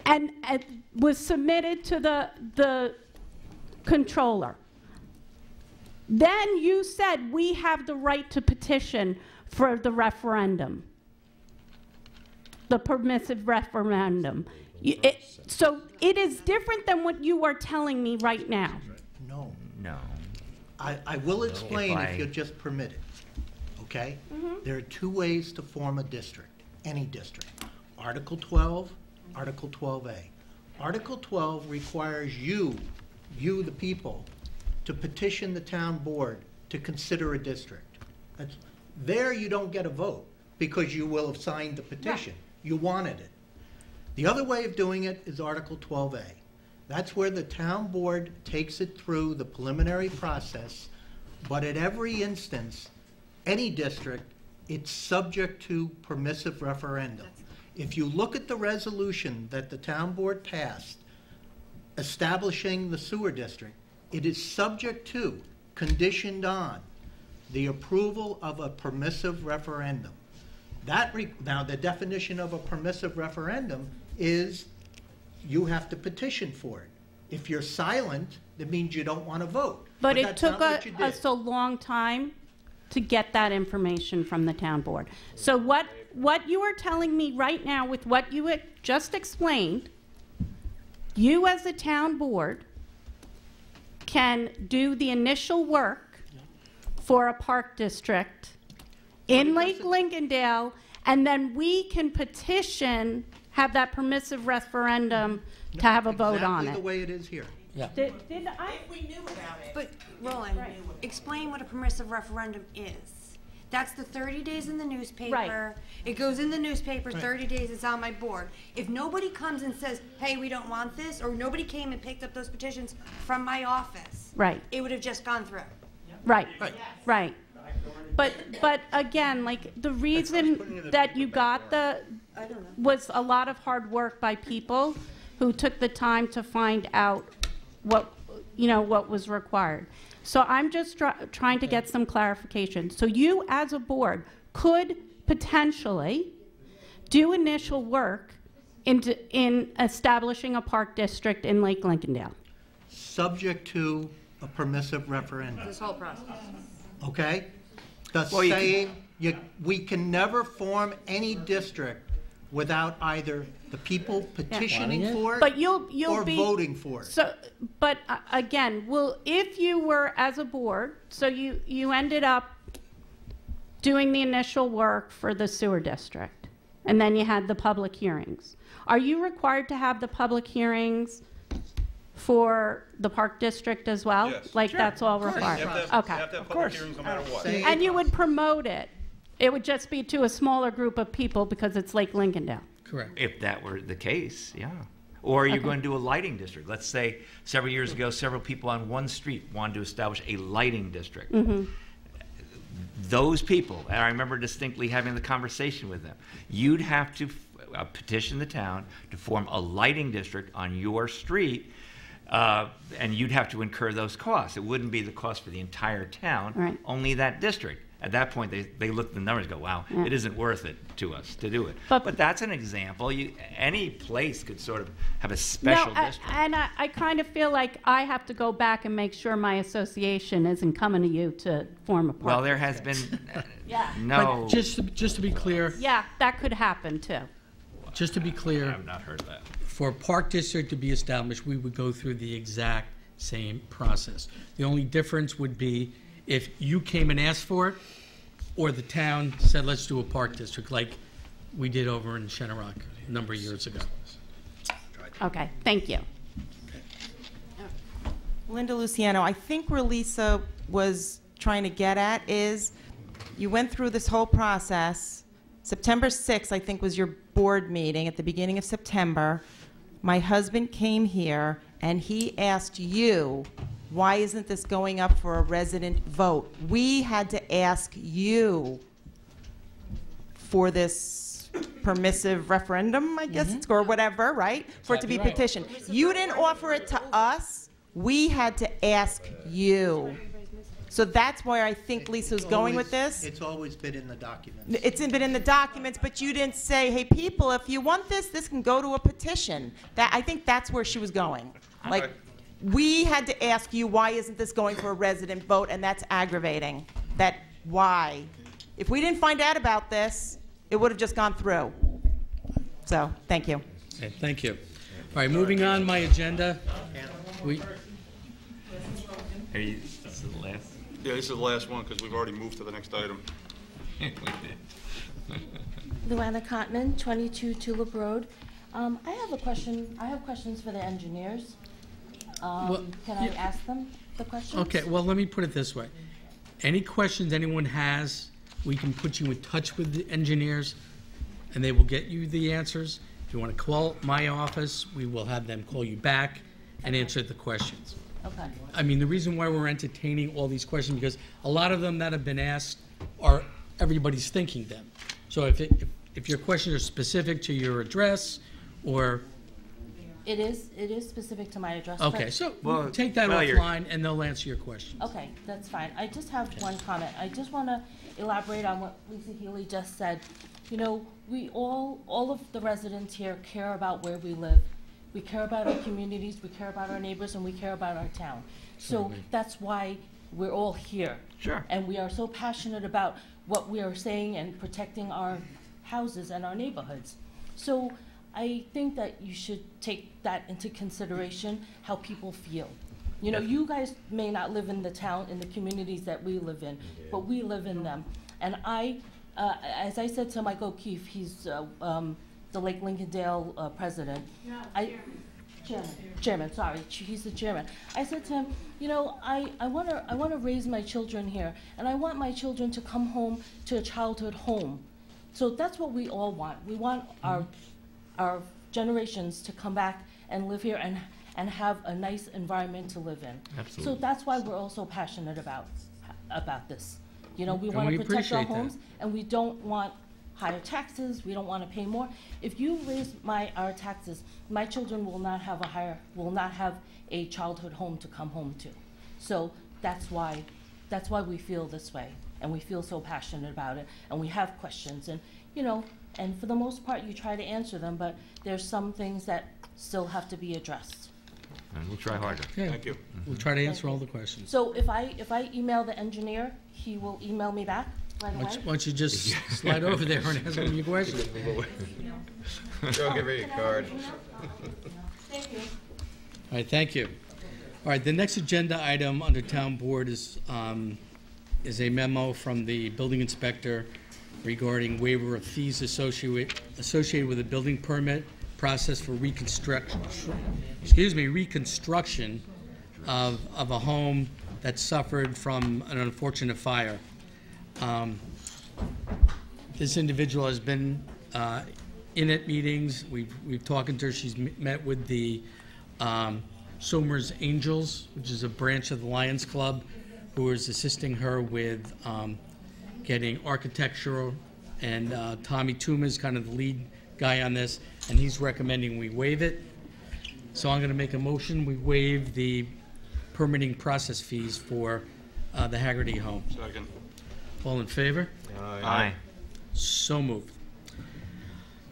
and it was submitted to the controller. Then you said we have the right to petition for the referendum, the permissive referendum. So it is different than what you are telling me right now. No. No. I will explain if you'll just permit it. Okay? Mm-hmm. There are two ways to form a district, any district. Article 12, Article 12A. Article 12 requires you, the people, to petition the town board to consider a district. There you don't get a vote because you will have signed the petition. You wanted it. The other way of doing it is Article 12A. That's where the town board takes it through the preliminary process, but at every instance, any district, it's subject to permissive referendum. If you look at the resolution that the town board passed establishing the sewer district, it is subject to, conditioned on, the approval of a permissive referendum. Now, the definition of a permissive referendum is you have to petition for it. If you're silent, that means you don't want to vote. But it that's took not what you did. us a long time to get that information from the town board. So what you are telling me right now with what you had just explained, you as a town board can do the initial work for a park district in Lake Lincolndale, and then we can petition, have that permissive referendum to have a vote on Exactly it. the way it is here. Yeah. Did I? We knew about it. But, Roland, explain what a permissive referendum is. That's the 30 days in the newspaper. It goes in the newspaper, 30 days, it's on my board. If nobody comes and says, hey, we don't want this, or nobody came and picked up those petitions from my office, it would have just gone through. Right. But again, like, the reason that you got was a lot of hard work by people who took the time to find out what was required. So I'm just trying to get some clarification. So you, as a board, could potentially do initial work in establishing a park district in Lake Lincolndale. Subject to a permissive referendum. This whole process. Okay? We can never form any district without either the people petitioning for it But you'll or be voting for it. So, but again, if you were as a board, so you ended up doing the initial work for the sewer district, and then you had the public hearings. Are you required to have the public hearings for the park district as well? Yes. Like, that's all You required? have Okay. to have public hearings no matter what. And you would promote it. It would just be to a smaller group of people because it's Lake Lincolndale. Correct. If that were the case, yeah. Or you're going to do a lighting district. Let's say several years ago, several people on one street wanted to establish a lighting district. Those people, and I remember distinctly having the conversation with them, you'd have to petition the town to form a lighting district on your street, and you'd have to incur those costs. It wouldn't be the cost for the entire town, only that district. At that point, they look at the numbers and go, wow, Yeah. it isn't worth it to us to do it. But- But that's an example. Any place could sort of have a special No, district. and I kind of feel like I have to go back and make sure my association isn't coming to you to form a park. Well, there has been Yeah. no. But just to be clear, Yeah, that could happen too. just to be clear, I've not heard that. for a park district to be established, we would go through the exact same process. The only difference would be if you came and asked for it, or the town said, let's do a park district, like we did over in Shenock a number of years ago. Okay, thank you. Linda Luciano, I think where Lisa was trying to get at is you went through this whole process. September 6th, I think, was your board meeting at the beginning of September. My husband came here and he asked you, why isn't this going up for a resident vote? We had to ask you for this permissive referendum, I guess it's, or whatever, right? For it to be Exactly right. petitioned. You didn't offer it to us. We had to ask you. So that's where I think Lisa's going with this. It's always been in the documents. It's been in the documents, but you didn't say, hey, people, if you want this, this can go to a petition. That, I think that's where she was going. Like, Okay. we had to ask you, why isn't this going for a resident vote? And that's aggravating. That, why? If we didn't find out about this, it would have just gone through. So, thank you. Okay, thank you. All right, moving on my agenda. We, This is the last. Yeah, this is the last one, because we've already moved to the next item. Luana Cotman, 22 Tulip Road. I have a question. I have questions for the engineers. Well, Can I ask them the questions? okay, well, let me put it this way. Any questions anyone has, we can put you in touch with the engineers, and they will get you the answers. If you want to call my office, we will have them call you back and answer the questions. Okay. I mean, the reason why we're entertaining all these questions, because a lot of them that have been asked are, everybody's thinking them. So if your questions are specific to your address, or, It is specific to my address. okay, but- so Well, take that well, you're- offline, and they'll answer your questions. Okay, that's fine. I just have one comment. I just want to elaborate on what Lisa Healy just said. You know, we all of the residents here care about where we live. We care about our communities, we care about our neighbors, and we care about our town. So that's why we're all here. Sure. And we are so passionate about what we are saying and protecting our houses and our neighborhoods. So I think that you should take that into consideration, how people feel. You know, you guys may not live in the town, in the communities that we live in, but we live in them. And as I said to Mike O'Keefe, he's the Lake Lincolndale president. Chairman, sorry, he's the chairman. I said to him, you know, I want to raise my children here, and I want my children to come home to a childhood home. So that's what we all want. We want our generations to come back and live here and have a nice environment to live in. Absolutely. So that's why we're all so passionate about this. You know, we And want we to protect our appreciate that. homes, and we don't want higher taxes. We don't want to pay more. If you raise our taxes, my children will not have a childhood home to come home to. So that's why we feel this way, and we feel so passionate about it, and we have questions, and you know, and for the most part, you try to answer them, but there's some things that still have to be addressed. And we'll try harder. Yeah, Thank you. we'll try to answer all the questions. So if I email the engineer, he will email me back right away? Why don't you just slide over there and ask them your question? Joe, give her your card. Thank you. All right, thank you. All right, the next agenda item under Town Board is a memo from the building inspector regarding waiver of fees associated with a building permit process for reconstruction of a home that suffered from an unfortunate fire. This individual has been in at meetings. We've talked to her. She's met with the Somers Angels, which is a branch of the Lions Club, who is assisting her with getting architectural, and Tommy Tuma is kind of the lead guy on this, and he's recommending we waive it. So I'm going to make a motion, we waive the permitting process fees for the Haggerty home. Second. All in favor? Aye. So moved.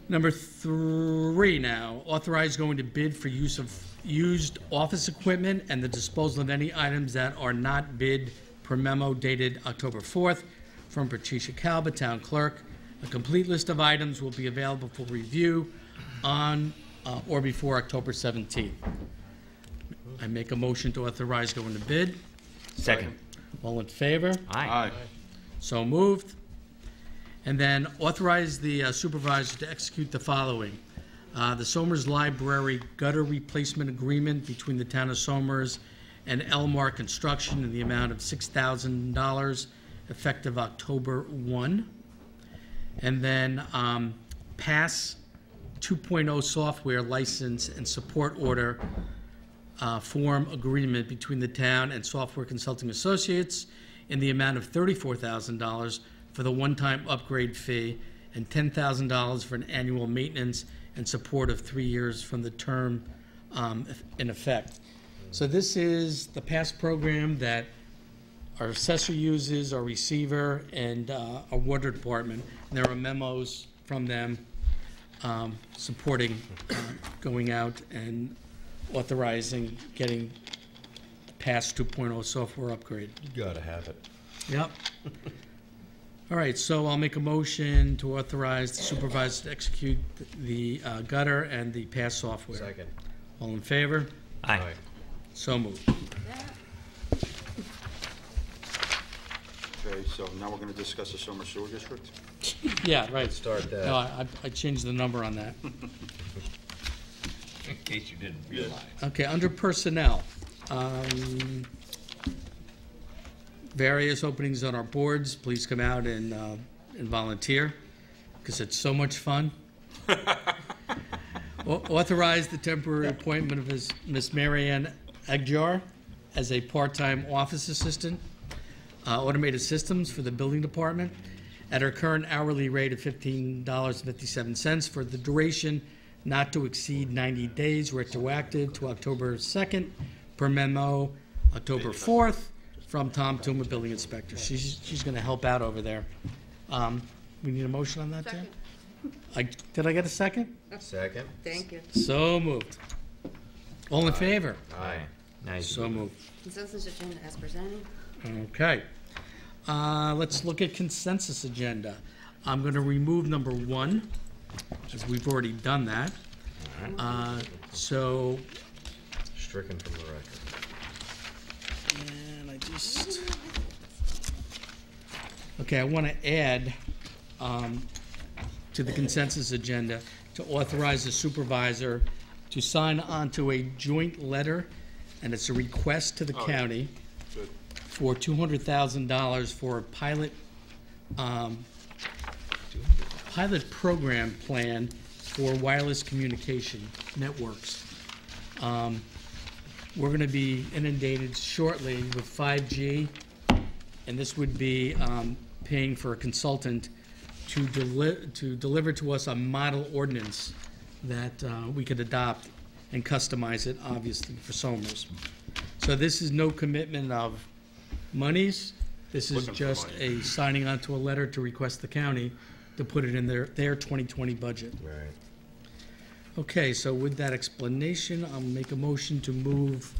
Number 3 now, authorize going to bid for use of used office equipment and the disposal of any items that are not bid per memo dated October 4th from Patricia Calba, Town Clerk. A complete list of items will be available for review on or before October 17th. I make a motion to authorize going to bid. Second. All in favor? Aye. So moved. And then authorize the supervisor to execute the following. The Somers Library gutter replacement agreement between the town of Somers and Elmar Construction in the amount of $6,000 effective October 1. And then pass 2.0 software license and support order form agreement between the town and Software Consulting Associates in the amount of $34,000 for the one-time upgrade fee and $10,000 for an annual maintenance and support of 3 years from the term in effect. So this is the past program that our assessor uses, our receiver, and our water department. And there are memos from them supporting going out and authorizing getting past 2.0 software upgrade. You gotta have it. Yep. All right, so I'll make a motion to authorize the supervisor to execute the gutter and the pass software. Second. All in favor? Aye. So moved. Okay, so now we're gonna discuss the Somers Sewer District? Yeah, right. Start that. No, I changed the number on that. In case you didn't realize. Okay, under personnel, various openings on our boards, please come out and volunteer, because it's so much fun. Authorize the temporary appointment of Miss Marianne Agjar as a part-time office assistant, automated systems for the building department, at her current hourly rate of $15.57 for the duration not to exceed 90 days, retroactive to October 2nd, per memo, October 4th, from Tom Tuma, Building Inspector. She's going to help out over there. We need a motion on that, Tim? Did I get a second? Second. Thank you. So moved. All in favor? Aye. Nice. So moved. Consensus agenda as presented. Okay. Let's look at consensus agenda. I'm going to remove number 1, as we've already done that. So, Stricken from the record. and I just, okay, I want to add to the consensus agenda to authorize the supervisor to sign onto a joint letter, and it's a request to the county Good. for $200,000 for a pilot program plan for wireless communication networks. We're going to be inundated shortly with 5G, and this would be paying for a consultant to deliver to us a model ordinance that we could adopt and customize it, obviously, for Somers. So this is no commitment of monies. This is Looking for just money. a signing onto a letter to request the county to put it in their 2020 budget. Right. Okay, so with that explanation, I'll make a motion to move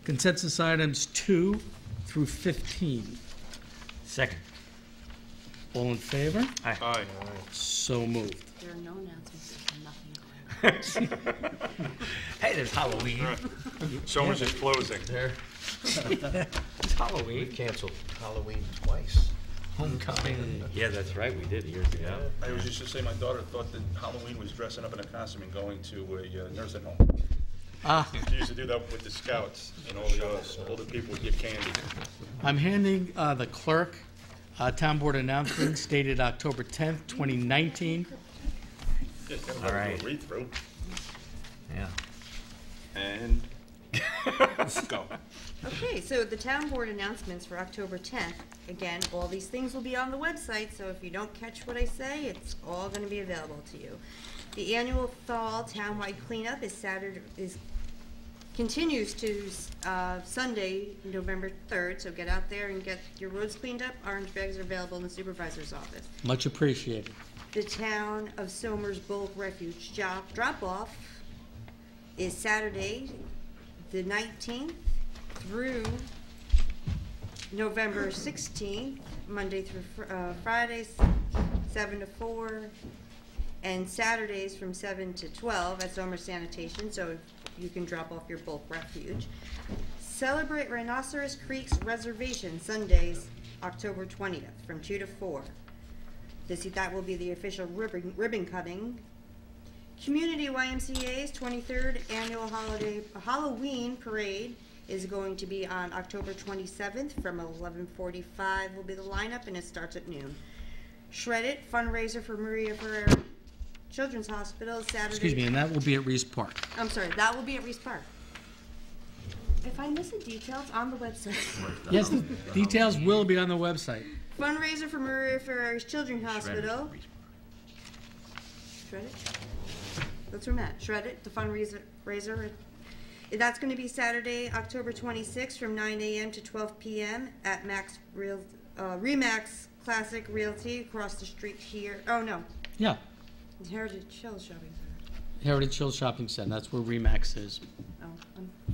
consensus items 2 through 15. Second. All in favor? Aye. So moved. There are no announcements, there's nothing going on. Hey, there's Halloween. Somers is closing. There. It's Halloween. We canceled Halloween twice. Homecoming. Yeah, that's right. We did years ago. I was just to say, my daughter thought that Halloween was dressing up in a costume and going to a nursing home. She used to do that with the scouts, and all the people would get candy. I'm handing the clerk town board announcements dated October 10th, 2019. All right. Read through. Yeah. And go. Okay, so the town board announcements for October 10th. Again, all these things will be on the website, so if you don't catch what I say, it's all going to be available to you. The annual fall townwide cleanup is continues to Sunday, November 3rd, so get out there and get your roads cleaned up. Orange bags are available in the supervisor's office. Much appreciated. The Town of Somers Bulk Refuge drop-off is Saturday, the 19th through November 16th, Monday through Fridays, 7 to 4, and Saturdays from 7 to 12 at Somers Sanitation, so you can drop off your bulk refuge. Celebrate Rhinoceros Creek's Reservation, Sundays, October 20th, from 2 to 4. That will be the official ribbon cutting. Community YMCA's 23rd Annual Halloween Parade is going to be on October 27th from 11:45 will be the lineup, and it starts at noon. Shred It fundraiser for Maria Ferrer Children's Hospital Saturday. Excuse me, and that will be at Reese Park. I'm sorry, that will be at Reese Park. If I miss the details, on the website. Yes, the details will be on the website. Fundraiser for Maria Ferrer Children's Hospital. Shred It? That's where I'm at. Shred It, the fundraiser. That's going to be Saturday, October 26th from 9 a.m. to 12 p.m. at Remax Classic Realty across the street here. Oh, no. Yeah, Heritage Hills Shopping Center. Heritage Hills Shopping Center, that's where Remax is. Oh,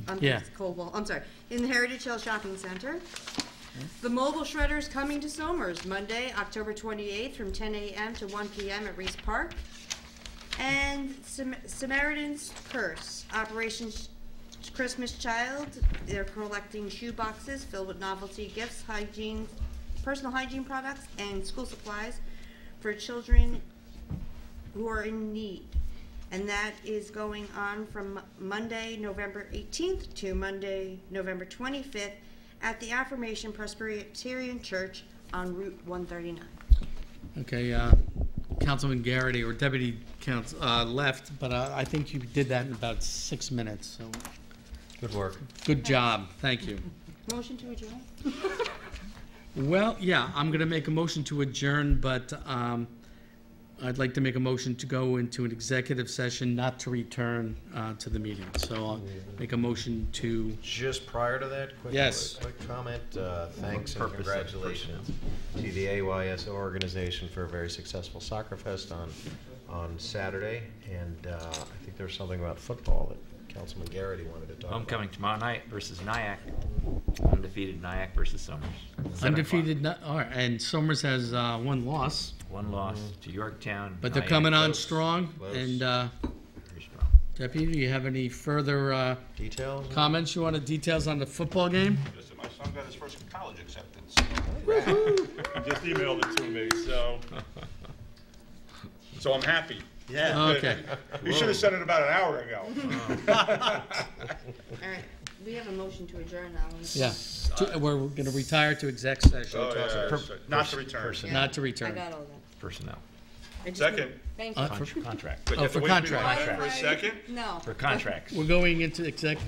I'm Yeah. Coldwell. I'm sorry. In the Heritage Hills Shopping Center. The Mobile Shredder is coming to Somers Monday, October 28th from 10 a.m. to 1 p.m. at Reese Park. And Samaritan's Purse, Operation Christmas Child. They're collecting shoe boxes filled with novelty gifts, personal hygiene products, and school supplies for children who are in need. And that is going on from Monday, November 18th to Monday, November 25th at the Affirmation Presbyterian Church on Route 139. Okay, Councilman Garrity, or Deputy Council, left, but I think you did that in about 6 minutes, so. Good work. Good job, thank you. Motion to adjourn? Well, yeah, I'm gonna make a motion to adjourn, but, I'd like to make a motion to go into an executive session, not to return, to the meeting. So I'll make a motion to, Just prior to that, Yes. quick comment. Thanks and Purpose of congratulations to the AYSO organization for a very successful soccer fest on Saturday. And I think there was something about football that Councilman Garrity wanted to talk about. Homecoming tomorrow night versus Nyack. Undefeated Nyack versus Somers. 7 undefeated, all right, and Somers has, one loss, o'clock. One loss to Yorktown. but they're Nyack. coming on Close. strong, Close. and, Very strong. Deputy, do you have any further, Details? comments you want, details on the football game? Listen, my son got his first college acceptance. He just emailed it to me, so I'm happy. Yeah. Okay. You should have said it about an hour ago. All right, we have a motion to adjourn now. Yeah, we're gonna retire to exec session. Oh, yeah, not to return. Not to I return. got all that. Personnel. I just Second. need- Thank you. Contract. But you Oh, have to for wait me contract. for a second? No. For contracts. We're going into exec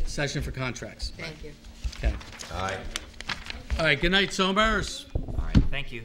session for contracts. Thank you. Okay. Aye. All right, good night, Somers. All right, thank you.